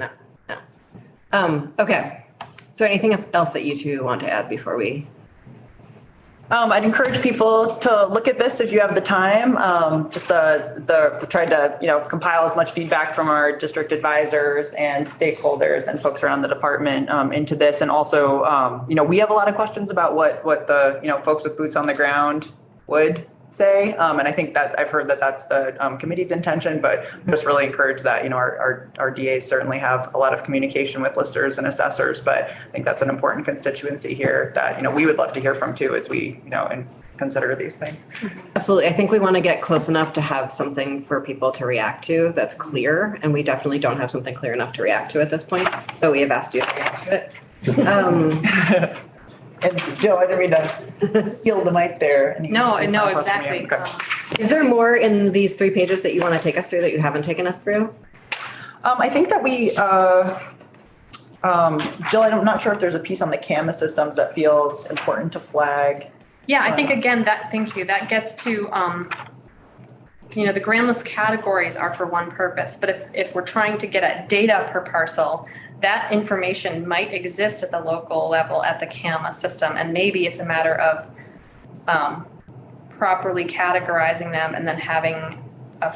no. Okay, so anything else that you two want to add before we? I'd encourage people to look at this if you have the time. Tried to, compile as much feedback from our district advisors and stakeholders and folks around the department into this. And also, we have a lot of questions about what the, folks with boots on the ground would say. And I think that I've heard that that's the committee's intention, but just really encourage that, our DAs certainly have a lot of communication with listers and assessors, but I think that's an important constituency here that, we would love to hear from too, as we, and consider these things. Absolutely. I think we want to get close enough to have something for people to react to that's clear. And we definitely don't have something clear enough to react to at this point. So we have asked you to react to it. And Jill, I didn't mean to steal the mic there. No, exactly. Okay. Is there more in these 3 pages that you want to take us through that you haven't taken us through? I think that we, Jill, I'm not sure if there's a piece on the CAMA systems that feels important to flag. Yeah, I think again, thank you, that gets to, the grand list categories are for one purpose, but if we're trying to get at data per parcel, that information might exist at the local level at the CAMA system, and maybe it's a matter of properly categorizing them and then having a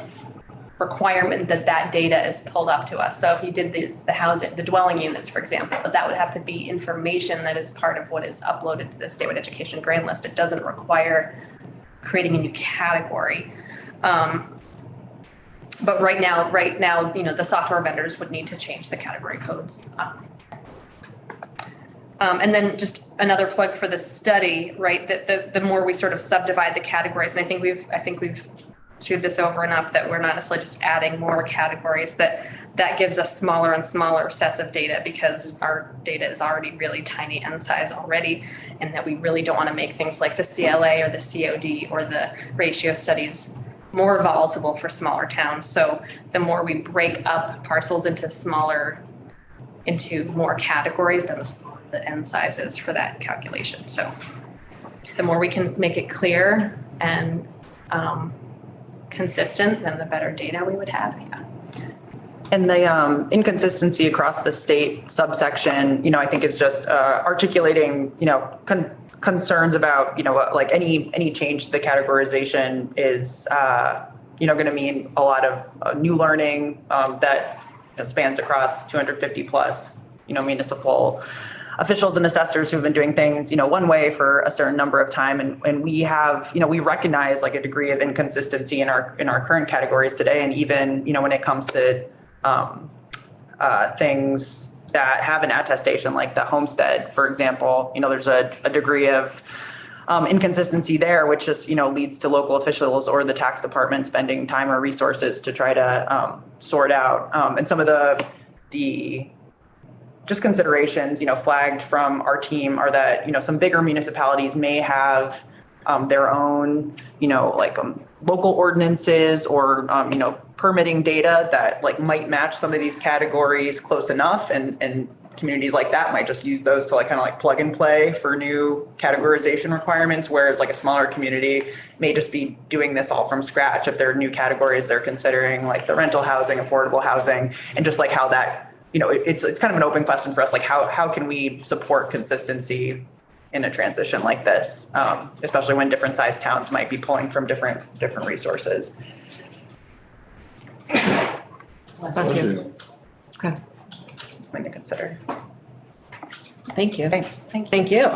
requirement that data is pulled up to us. So if you did the housing, the dwelling units, for example, but that would have to be information that is part of what is uploaded to the Statewide Education Grand List. It doesn't require creating a new category. But right now, the software vendors would need to change the category codes. And then just another plug for the study, right? That the more we sort of subdivide the categories, and I think we've chewed this over enough that we're not necessarily just adding more categories, that gives us smaller and smaller sets of data because our data is already really tiny in size already, and that we really don't want to make things like the CLA or the COD or the ratio studies more volatile for smaller towns. So the more we break up parcels into more categories, then the end size is for that calculation. So the more we can make it clear and consistent, then the better data we would have. Yeah. And the inconsistency across the state subsection, I think is just articulating, concerns about, like any change to the categorization is, going to mean a lot of new learning that spans across 250 plus, municipal officials and assessors who've been doing things, one way for a certain number of time. And we have, we recognize like a degree of inconsistency in our current categories today. And even, when it comes to things that have an attestation like the homestead, for example, there's a degree of inconsistency there, which just, leads to local officials or the tax department spending time or resources to try to sort out. And some of the just considerations, flagged from our team are that, some bigger municipalities may have their own, local ordinances or, permitting data that like might match some of these categories close enough. And communities like that might just use those to like kind of like plug and play for new categorization requirements, whereas like a smaller community may just be doing this all from scratch if there are new categories they're considering, like the rental housing, affordable housing, and just like how that, it's kind of an open question for us, like how can we support consistency in a transition like this, especially when different sized towns might be pulling from different resources. Bless you. Okay, Something to consider. thank you. Thanks. Thank you.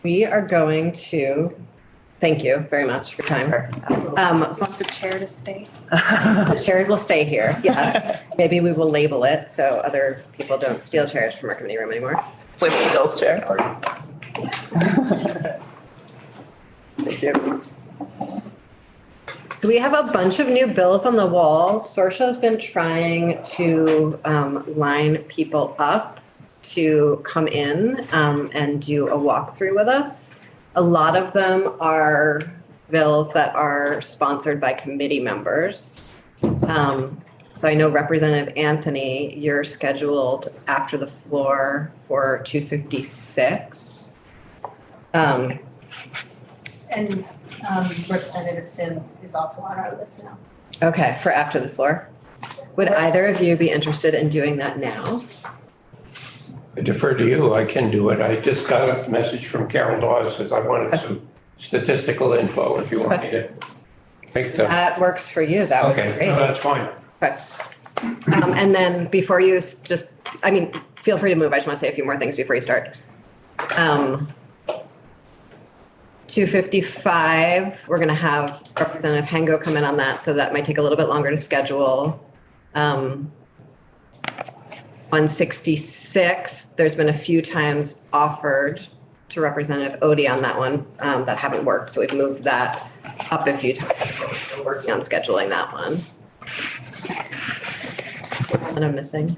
We are going to, thank you very much for your time. Want the chair to stay? The chair will stay here, yes. Maybe we will label it so other people don't steal chairs from our committee room anymore. Flip Bill's chair. Thank you. So we have a bunch of new bills on the wall. Sorcia's been trying to line people up to come in and do a walkthrough with us. A lot of them are bills that are sponsored by committee members. So I know Representative Anthony, you're scheduled after the floor for 256. And Representative Sims is also on our list now. Okay, for after the floor. Would either of you be interested in doing that now? I defer to you. I can do it. I just got a message from Carol Dawes says I wanted some statistical info if you want me to take the. That works for you, that would be Okay, great. no, that's fine. Okay. And then before you feel free to move. I just want to say a few more things before you start. 255, we're going to have Representative Hengo come in on that, so that might take a little bit longer to schedule. 166, there's been a few times offered to Representative Odie on that one that haven't worked, so we've moved that up a few times. We're working on scheduling that one. And I'm missing.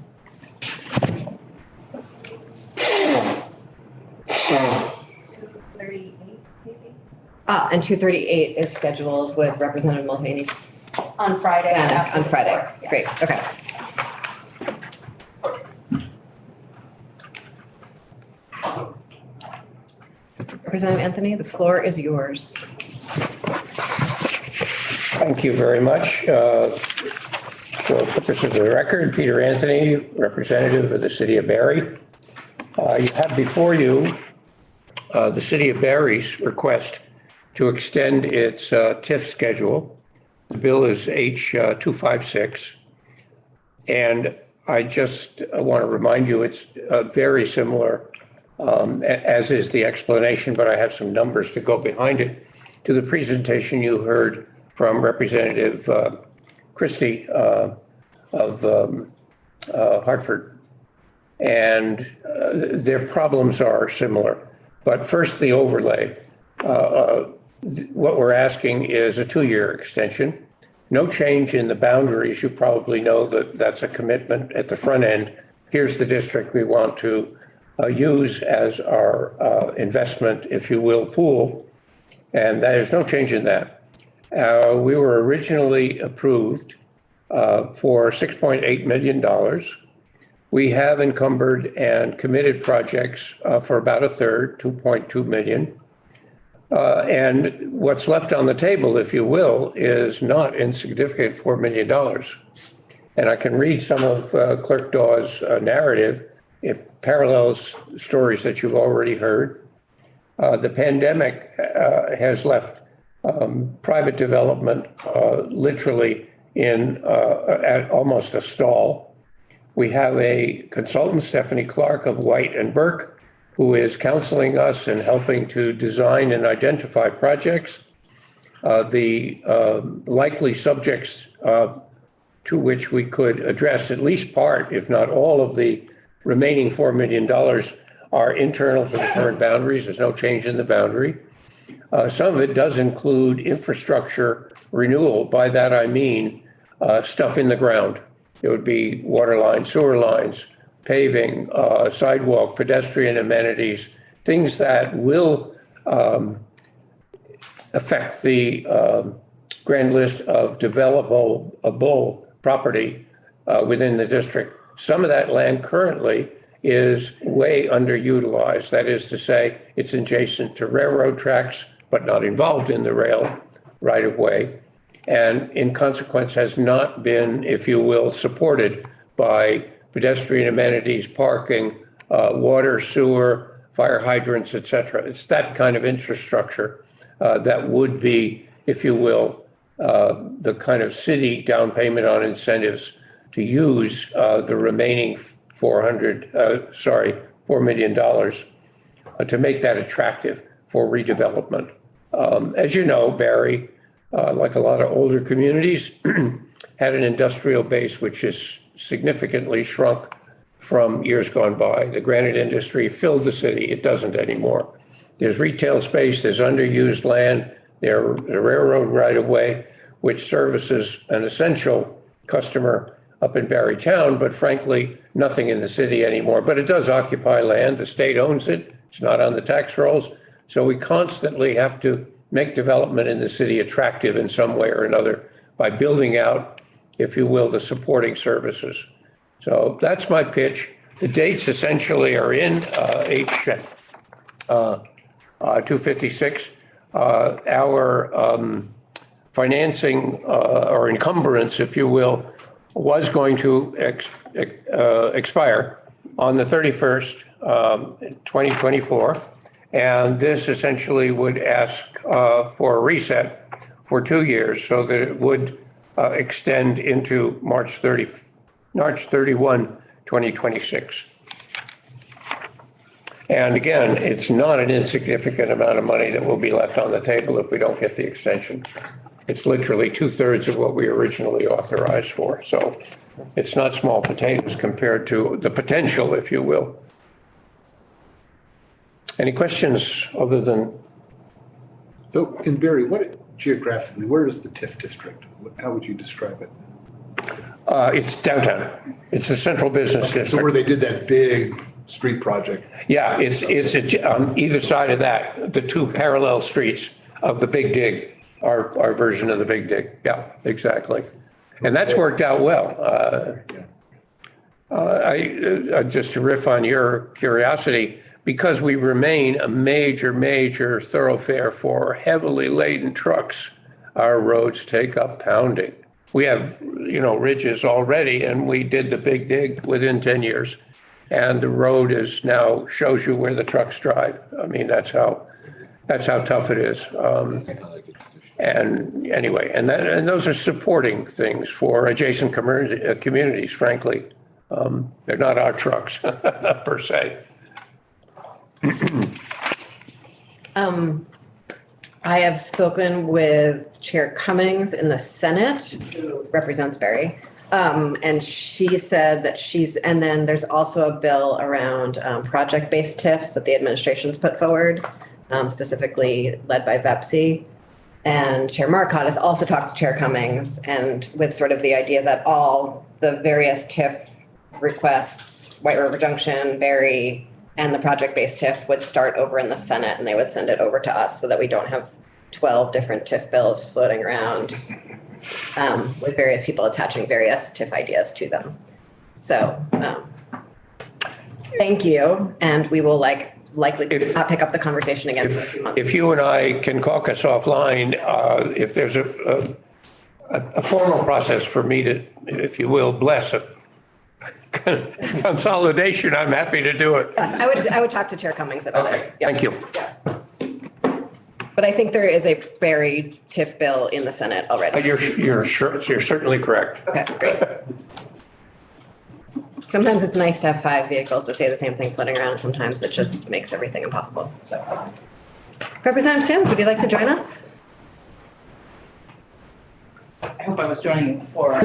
And 238 is scheduled with Representative Mulvaney. On Friday. On Friday, Yeah. great, okay. Representative Anthony, the floor is yours. Thank you very much. For purposes of the record, Peter Anthony, representative of the city of Barry. You have before you the city of Barry's request to extend its TIF schedule. The bill is H256. And I just want to remind you, it's very similar, as is the explanation, but I have some numbers to go behind it, to the presentation you heard from Representative Christie of Hartford. And their problems are similar. But first, the overlay. What we're asking is a 2-year extension. No change in the boundaries. You probably know that that's a commitment at the front end. Here's the district we want to use as our investment, if you will, pool. And there's no change in that. We were originally approved for $6.8 million. We have encumbered and committed projects for about a third, 2.2 million. And what's left on the table, if you will, is not insignificant, $4 million. And I can read some of Clerk Dawes' narrative. It parallels stories that you've already heard. The pandemic has left private development literally at almost a stall. We have a consultant, Stephanie Clark of White and Burke, who is counseling us and helping to design and identify projects. The likely subjects to which we could address at least part, if not all, of the remaining $4 million are internal to the current boundaries. There's no change in the boundary. Some of it does include infrastructure renewal. By that, I mean stuff in the ground. It would be water lines, sewer lines, paving, sidewalk, pedestrian amenities, things that will affect the grand list of developable property within the district. Some of that land currently is way underutilized. That is to say, it's adjacent to railroad tracks, but not involved in the rail right of way. And in consequence has not been, if you will, supported by pedestrian amenities, parking, water, sewer, fire hydrants, et cetera. It's that kind of infrastructure that would be, if you will, the kind of city down payment on incentives to use the remaining $4 million to make that attractive for redevelopment. As you know, Barry, like a lot of older communities, had an industrial base which is significantly shrunk from years gone by. The granite industry filled the city. It doesn't anymore. There's retail space, there's underused land, there's a railroad right of way, which services an essential customer up in Barry Town, but frankly, nothing in the city anymore. But it does occupy land. The state owns it. It's not on the tax rolls. So we constantly have to make development in the city attractive in some way or another by building out, if you will, the supporting services. So that's my pitch. The dates essentially are in H256. Our financing or encumbrance, if you will, was going to expire on the 31st, 2024. And this essentially would ask for a reset for 2 years so that it would extend into March 31, 2026. And again, it's not an insignificant amount of money that will be left on the table if we don't get the extension. It's literally 2/3 of what we originally authorized for. So it's not small potatoes compared to the potential, if you will. Any questions other than? So in Barry, geographically, where is the TIF district? How would you describe it? It's downtown. It's the central business district. So where they did that big street project? Yeah, it's on either side of that, the two parallel streets of the Big Dig, our version of the Big Dig. Yeah, exactly. And that's worked out well. Just to riff on your curiosity, because we remain a major thoroughfare for heavily laden trucks, our roads take up pounding. We have, ridges already, and we did the Big Dig within 10 years. And the road is now shows you where the trucks drive. I mean, that's how tough it is. And anyway, and those are supporting things for adjacent communities, frankly. They're not our trucks per se. I have spoken with Chair Cummings in the Senate, who represents Barry. And she said that and then there's also a bill around project-based TIFs that the administration's put forward, specifically led by VEPSI. And Chair Marcotte has also talked to Chair Cummings and with sort of the idea that all the various TIF requests, White River Junction, Barry, and the project-based TIF would start over in the Senate and they would send it over to us so that we don't have 12 different TIF bills floating around with various people attaching various TIF ideas to them. So thank you. And we will likely not pick up the conversation again for a few months. If you and I can caucus offline, if there's a formal process for me to, if you will, bless a consolidation, I'm happy to do it. Yes, I would talk to Chair Cummings about it. Yeah. Thank you. Yeah. But I think there is a Barry TIF bill in the Senate already. You're certainly correct. Okay, great. Sometimes it's nice to have 5 vehicles that say the same thing floating around. Sometimes it just makes everything impossible. So, Representative Sims, would you like to join us? I hope I was joining before.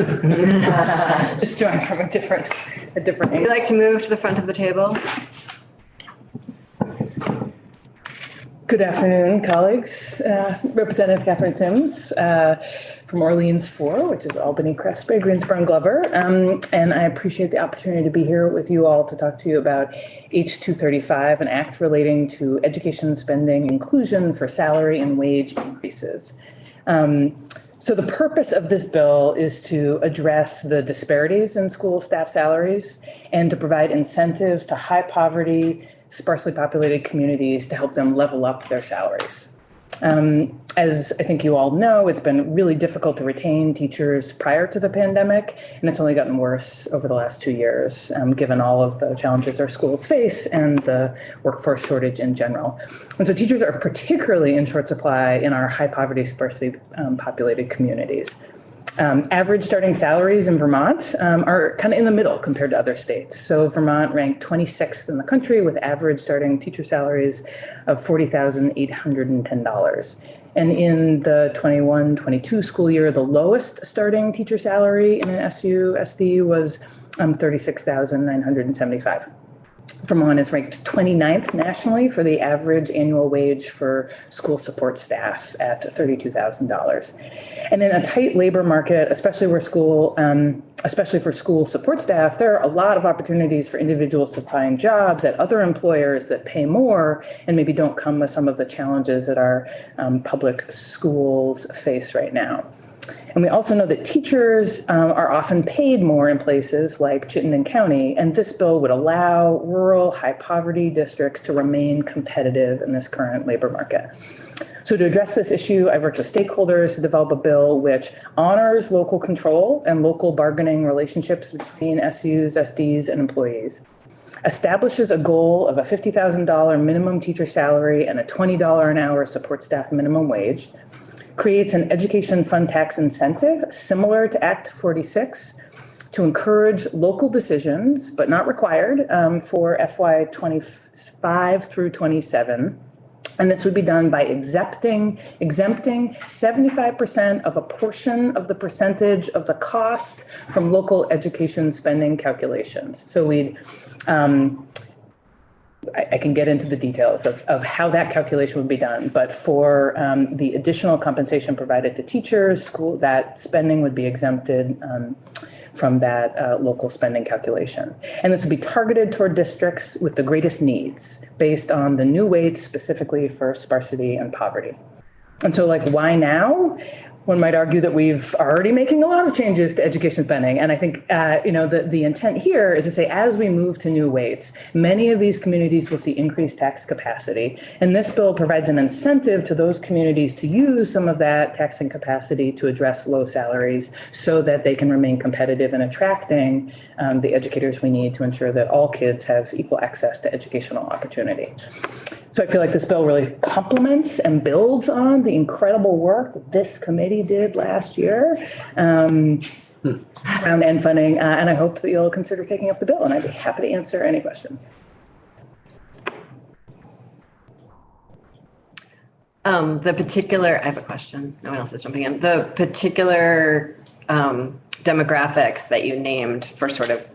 Just joining from a different Would you angle. like to move to the front of the table? Good afternoon, colleagues. Representative Catherine Sims from Orleans 4, which is Albany, Crestway, Greensboro, and Glover. And I appreciate the opportunity to be here with you all to talk to you about H235, an act relating to education spending inclusion for salary and wage increases. So the purpose of this bill is to address the disparities in school staff salaries and to provide incentives to high poverty, sparsely populated communities to help them level up their salaries. As I think you all know, it's been really difficult to retain teachers prior to the pandemic, and it's only gotten worse over the last 2 years, given all of the challenges our schools face and the workforce shortage in general. And so teachers are particularly in short supply in our high poverty, sparsely populated communities. Average starting salaries in Vermont are kind of in the middle compared to other states. So Vermont ranked 26th in the country with average starting teacher salaries of $40,810. And in the 21-22 school year, the lowest starting teacher salary in an SU SD was $36,975. Vermont is ranked 29th nationally for the average annual wage for school support staff at $32,000. And in a tight labor market, especially for school support staff, there are a lot of opportunities for individuals to find jobs at other employers that pay more and maybe don't come with some of the challenges that our public schools face right now. And we also know that teachers are often paid more in places like Chittenden County, and this bill would allow rural high poverty districts to remain competitive in this current labor market. So to address this issue, I've worked with stakeholders to develop a bill which honors local control and local bargaining relationships between SUs, SDs, and employees, establishes a goal of a $50,000 minimum teacher salary and a $20 an hour support staff minimum wage, creates an education fund tax incentive similar to Act 46 to encourage local decisions, but not required, for FY 25 through 27. And this would be done by exempting 75% of a portion of the percentage of the cost from local education spending calculations. So we'd, I can get into the details of how that calculation would be done, but for the additional compensation provided to teachers, that spending would be exempted from that local spending calculation. And this would be targeted toward districts with the greatest needs based on the new weights specifically for sparsity and poverty. And so why now? One might argue that we've already making a lot of changes to education spending. And I think, the intent here is to say, as we move to new weights, many of these communities will see increased tax capacity. And this bill provides an incentive to those communities to use some of that taxing capacity to address low salaries so that they can remain competitive in attracting the educators we need to ensure that all kids have equal access to educational opportunity. So I feel like this bill really complements and builds on the incredible work that this committee did last year around end funding, and I hope that you'll consider taking up the bill, and I'd be happy to answer any questions. I have a question. No one else is jumping in. The particular demographics that you named for sort of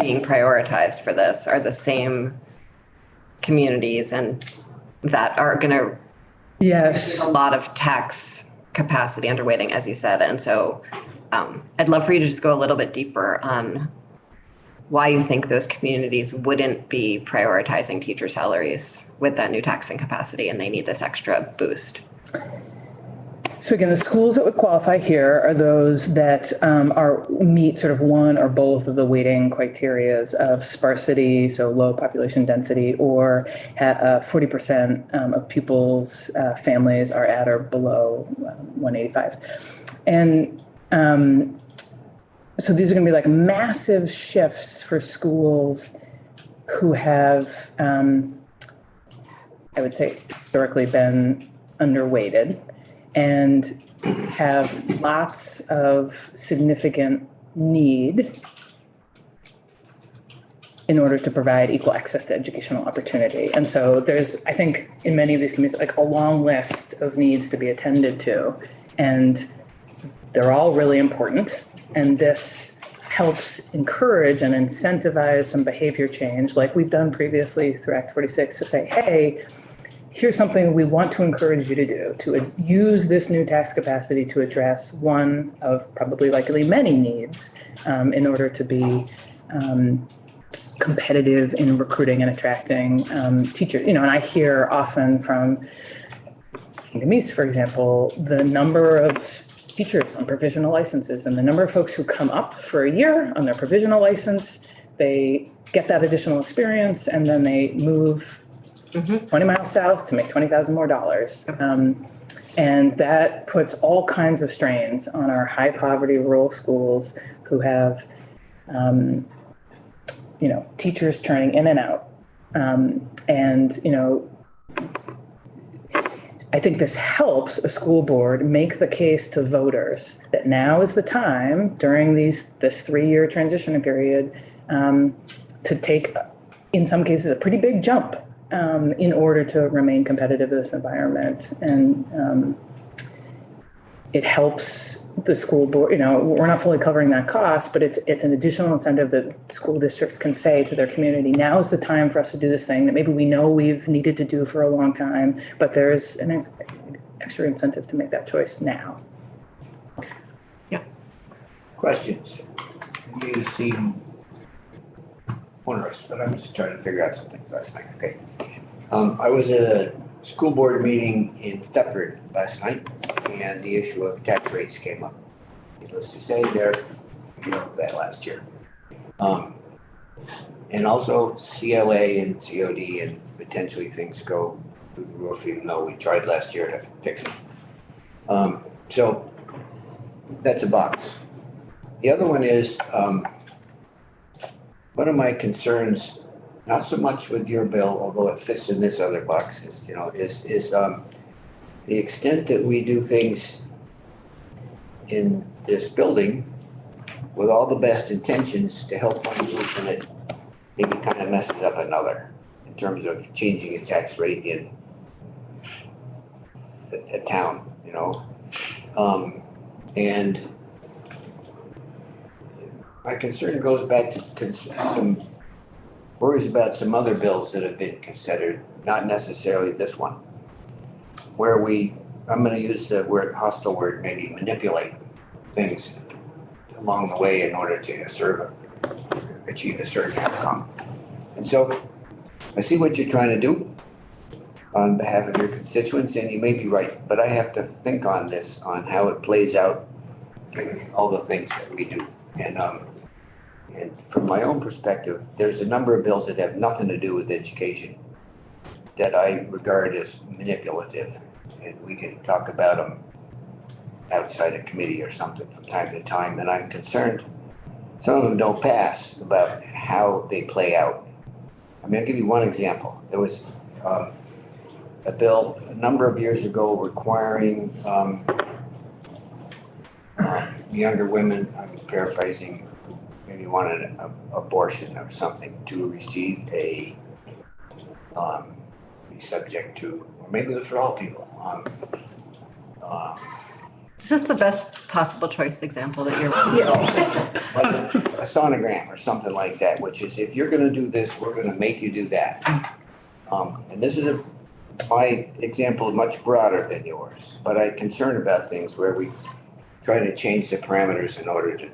being prioritized for this are the same communities and that are going to Yes. a lot of tax capacity underweighting, as you said. And so I'd love for you to just go a little bit deeper on why you think those communities wouldn't be prioritizing teacher salaries with that new taxing capacity and they need this extra boost. So again, the schools that would qualify here are those that meet sort of one or both of the weighting criterias of sparsity, so low population density, or 40% of pupils' families are at or below 185. And so these are going to be massive shifts for schools who have, I would say, historically been underweighted and have lots of significant need in order to provide equal access to educational opportunity. And so there's, I think, in many of these communities, a long list of needs to be attended to, and they're all really important. And this helps encourage and incentivize some behavior change like we've done previously through Act 46 to say, hey, here's something we want to encourage you to do, to use this new tax capacity to address one of probably likely many needs in order to be competitive in recruiting and attracting teachers. And I hear often from Kingdom East, for example, the number of teachers on provisional licenses, and the number of folks who come up for a year on their provisional license, they get that additional experience, and then they move 20 miles south to make $20,000 more. And that puts all kinds of strains on our high poverty rural schools who have, teachers turning in and out. I think this helps a school board make the case to voters that now is the time during this 3-year transition period to take, in some cases, a pretty big jump in order to remain competitive in this environment. And it helps the school board, we're not fully covering that cost, but it's an additional incentive that school districts can say to their community, now is the time for us to do this thing that maybe we know we've needed to do for a long time, but there's an extra incentive to make that choice now. Questions? You seem onerous, but I'm just trying to figure out some things last night, okay? I was at a school board meeting in Thetford last night, and the issue of tax rates came up. Needless to say, that last year. And also CLA and COD, and potentially things go through the roof, even though we tried last year to fix it. So that's a box. The other one is, one of my concerns, not so much with your bill, although it fits in this other box, is the extent that we do things in this building with all the best intentions to help one group, and it maybe kind of messes up another in terms of changing a tax rate in a town, and my concern goes back to some worries about some other bills that have been considered, not necessarily this one, where I'm going to use the hostile word, maybe manipulate things along the way in order to achieve a certain outcome. And so I see what you're trying to do on behalf of your constituents, and you may be right, but I have to think on this, on how it plays out, given all the things that we do. And from my own perspective, there's a number of bills that have nothing to do with education that I regard as manipulative, and we can talk about them outside a committee or something from time to time. And I'm concerned some of them don't pass about how they play out. I mean, I'll give you one example. There was a bill a number of years ago requiring younger women, I'm paraphrasing, maybe wanted an abortion or something, to receive be subject to, or maybe it was for all people. Is this the best possible choice example that you're? Like a sonogram or something like that, which is, if you're gonna do this, we're gonna make you do that. And this is my example is much broader than yours, but I'm concerned about things where we try to change the parameters in order to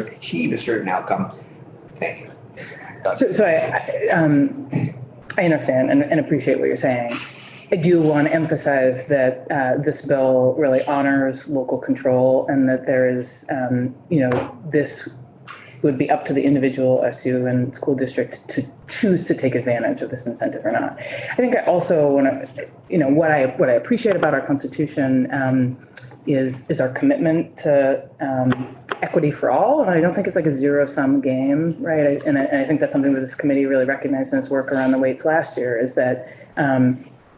achieve a certain outcome. Thank you. So I understand and appreciate what you're saying. I do want to emphasize that this bill really honors local control, and that there is, this would be up to the individual SU and school district to choose to take advantage of this incentive or not. I think I also want to, what I appreciate about our Constitution is our commitment to equity for all. And I don't think it's like a zero-sum game, right? And I think that's something that this committee really recognized in its work around the weights last year, is that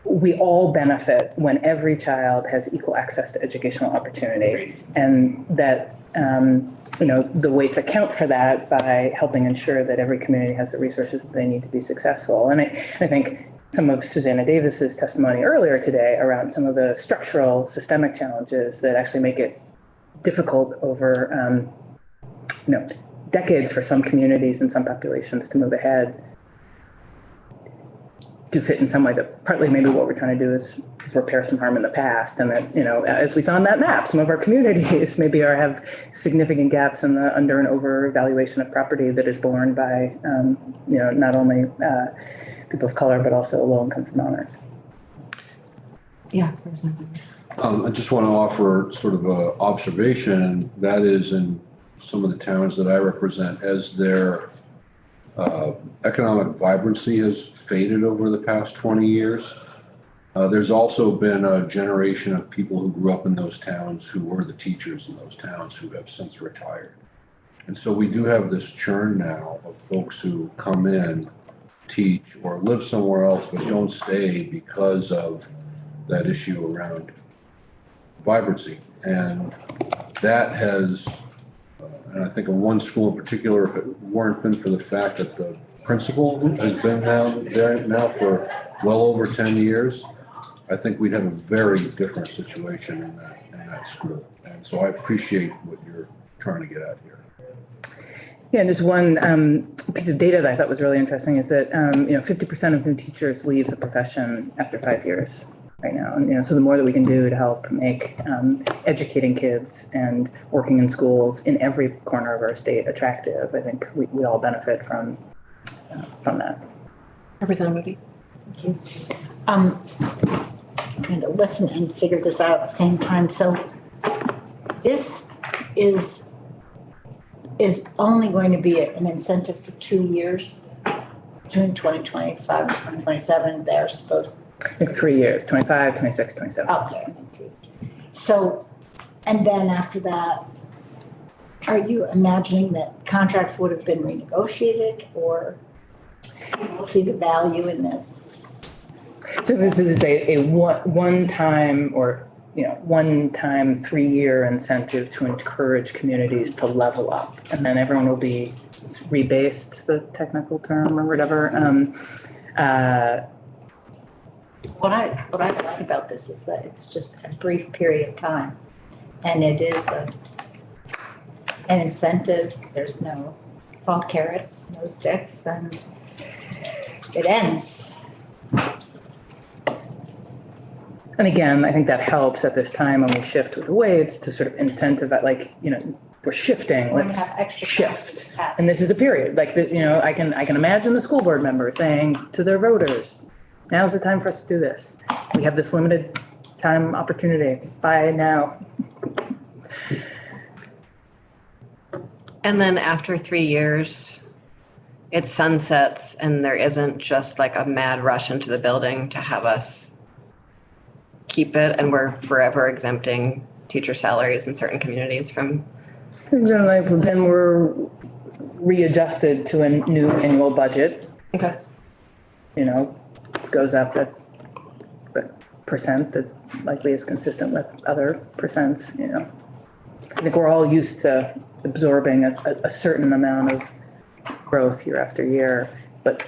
we all benefit when every child has equal access to educational opportunity, and that the weights account for that by helping ensure that every community has the resources that they need to be successful. And I think some of Susanna Davis's testimony earlier today around some of the structural systemic challenges that actually make it difficult over decades for some communities and some populations to move ahead do fit in some way. That partly maybe what we're trying to do is repair some harm in the past, and that, as we saw on that map, some of our communities maybe have significant gaps in the under and over valuation of property that is borne by not only people of color but also low income Vermonters. Yeah. I just want to offer sort of a observation, that is in some of the towns that I represent, as their economic vibrancy has faded over the past 20 years. There's also been a generation of people who grew up in those towns who were the teachers in those towns who have since retired. And so we do have this churn now of folks who come in, teach, or live somewhere else but don't stay because of that issue around vibrancy. And that has, and I think in one school in particular, if it weren't been for the fact that the principal has been there now for well over 10 years, I think we'd have a very different situation in that school. And so I appreciate what you're trying to get at here. Yeah, and just one piece of data that I thought was really interesting is that 50% of new teachers leave the profession after 5 years right now. And so the more that we can do to help make educating kids and working in schools in every corner of our state attractive, I think we all benefit from that. Representative Moody. I'm trying to listen and figure this out at the same time. So this is only going to be an incentive for 2 years, between 2025 and 2027, they're supposed. I think 3 years, 25, 26, 27. Okay. So, and then after that, are you imagining that contracts would have been renegotiated, or people see the value in this? So this is a one-time or one-time 3-year incentive to encourage communities to level up, and then everyone will be rebased, the technical term or whatever. What I like about this is that it's just a brief period of time, and it is an incentive. There's no, it's all carrots, no sticks, and it ends. And again, I think that helps at this time when we shift with the waves to sort of incentivize, we're shifting, When we let's have extra shift. capacity. And this is a period, I can imagine the school board member saying to their voters, now's the time for us to do this. We have this limited time opportunity, buy now. And then after 3 years, it sunsets and there isn't just like a mad rush into the building to have us keep it, and we're forever exempting teacher salaries in certain communities from. Then we're readjusted to a new annual budget. Okay. Goes up at the percent that likely is consistent with other percents, I think we're all used to absorbing a certain amount of growth year after year, but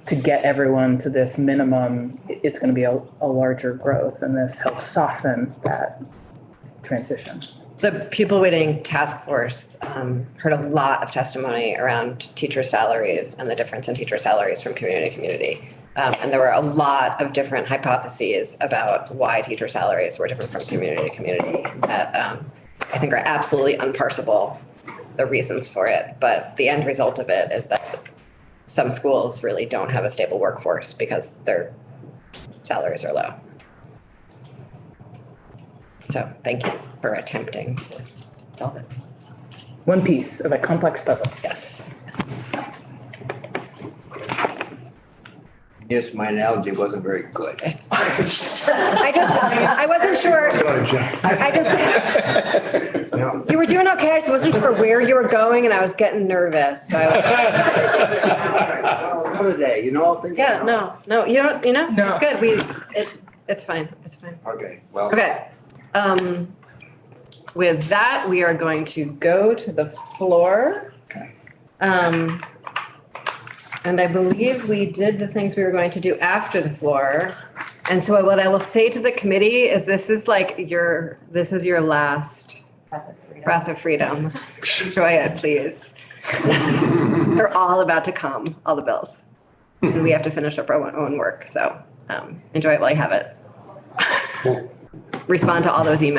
to get everyone to this minimum, it's going to be a larger growth, and this helps soften that transition. The Pupil Weighting Task Force heard a lot of testimony around teacher salaries and the difference in teacher salaries from community to community. And there were a lot of different hypotheses about why teacher salaries were different from community to community that I think are absolutely unparsable, the reasons for it. But the end result of it is that some schools really don't have a stable workforce because their salaries are low. So thank you for attempting to solve it. One piece of a complex puzzle. Yes. Yes, my analogy wasn't very good. I wasn't sure. You were doing okay. I just wasn't sure where you were going, and I was getting nervous. So Another day, I'll think. yeah, no, you don't, No. it's good. It's fine. It's fine. Okay, well. Okay. With that, we are going to go to the floor. Okay. And I believe we did the things we were going to do after the floor. And so what I will say to the committee is this is your last breath of freedom. Enjoy it, please. They're all about to come, all the bills. And we have to finish up our own work, so enjoy it while you have it. Respond to all those emails.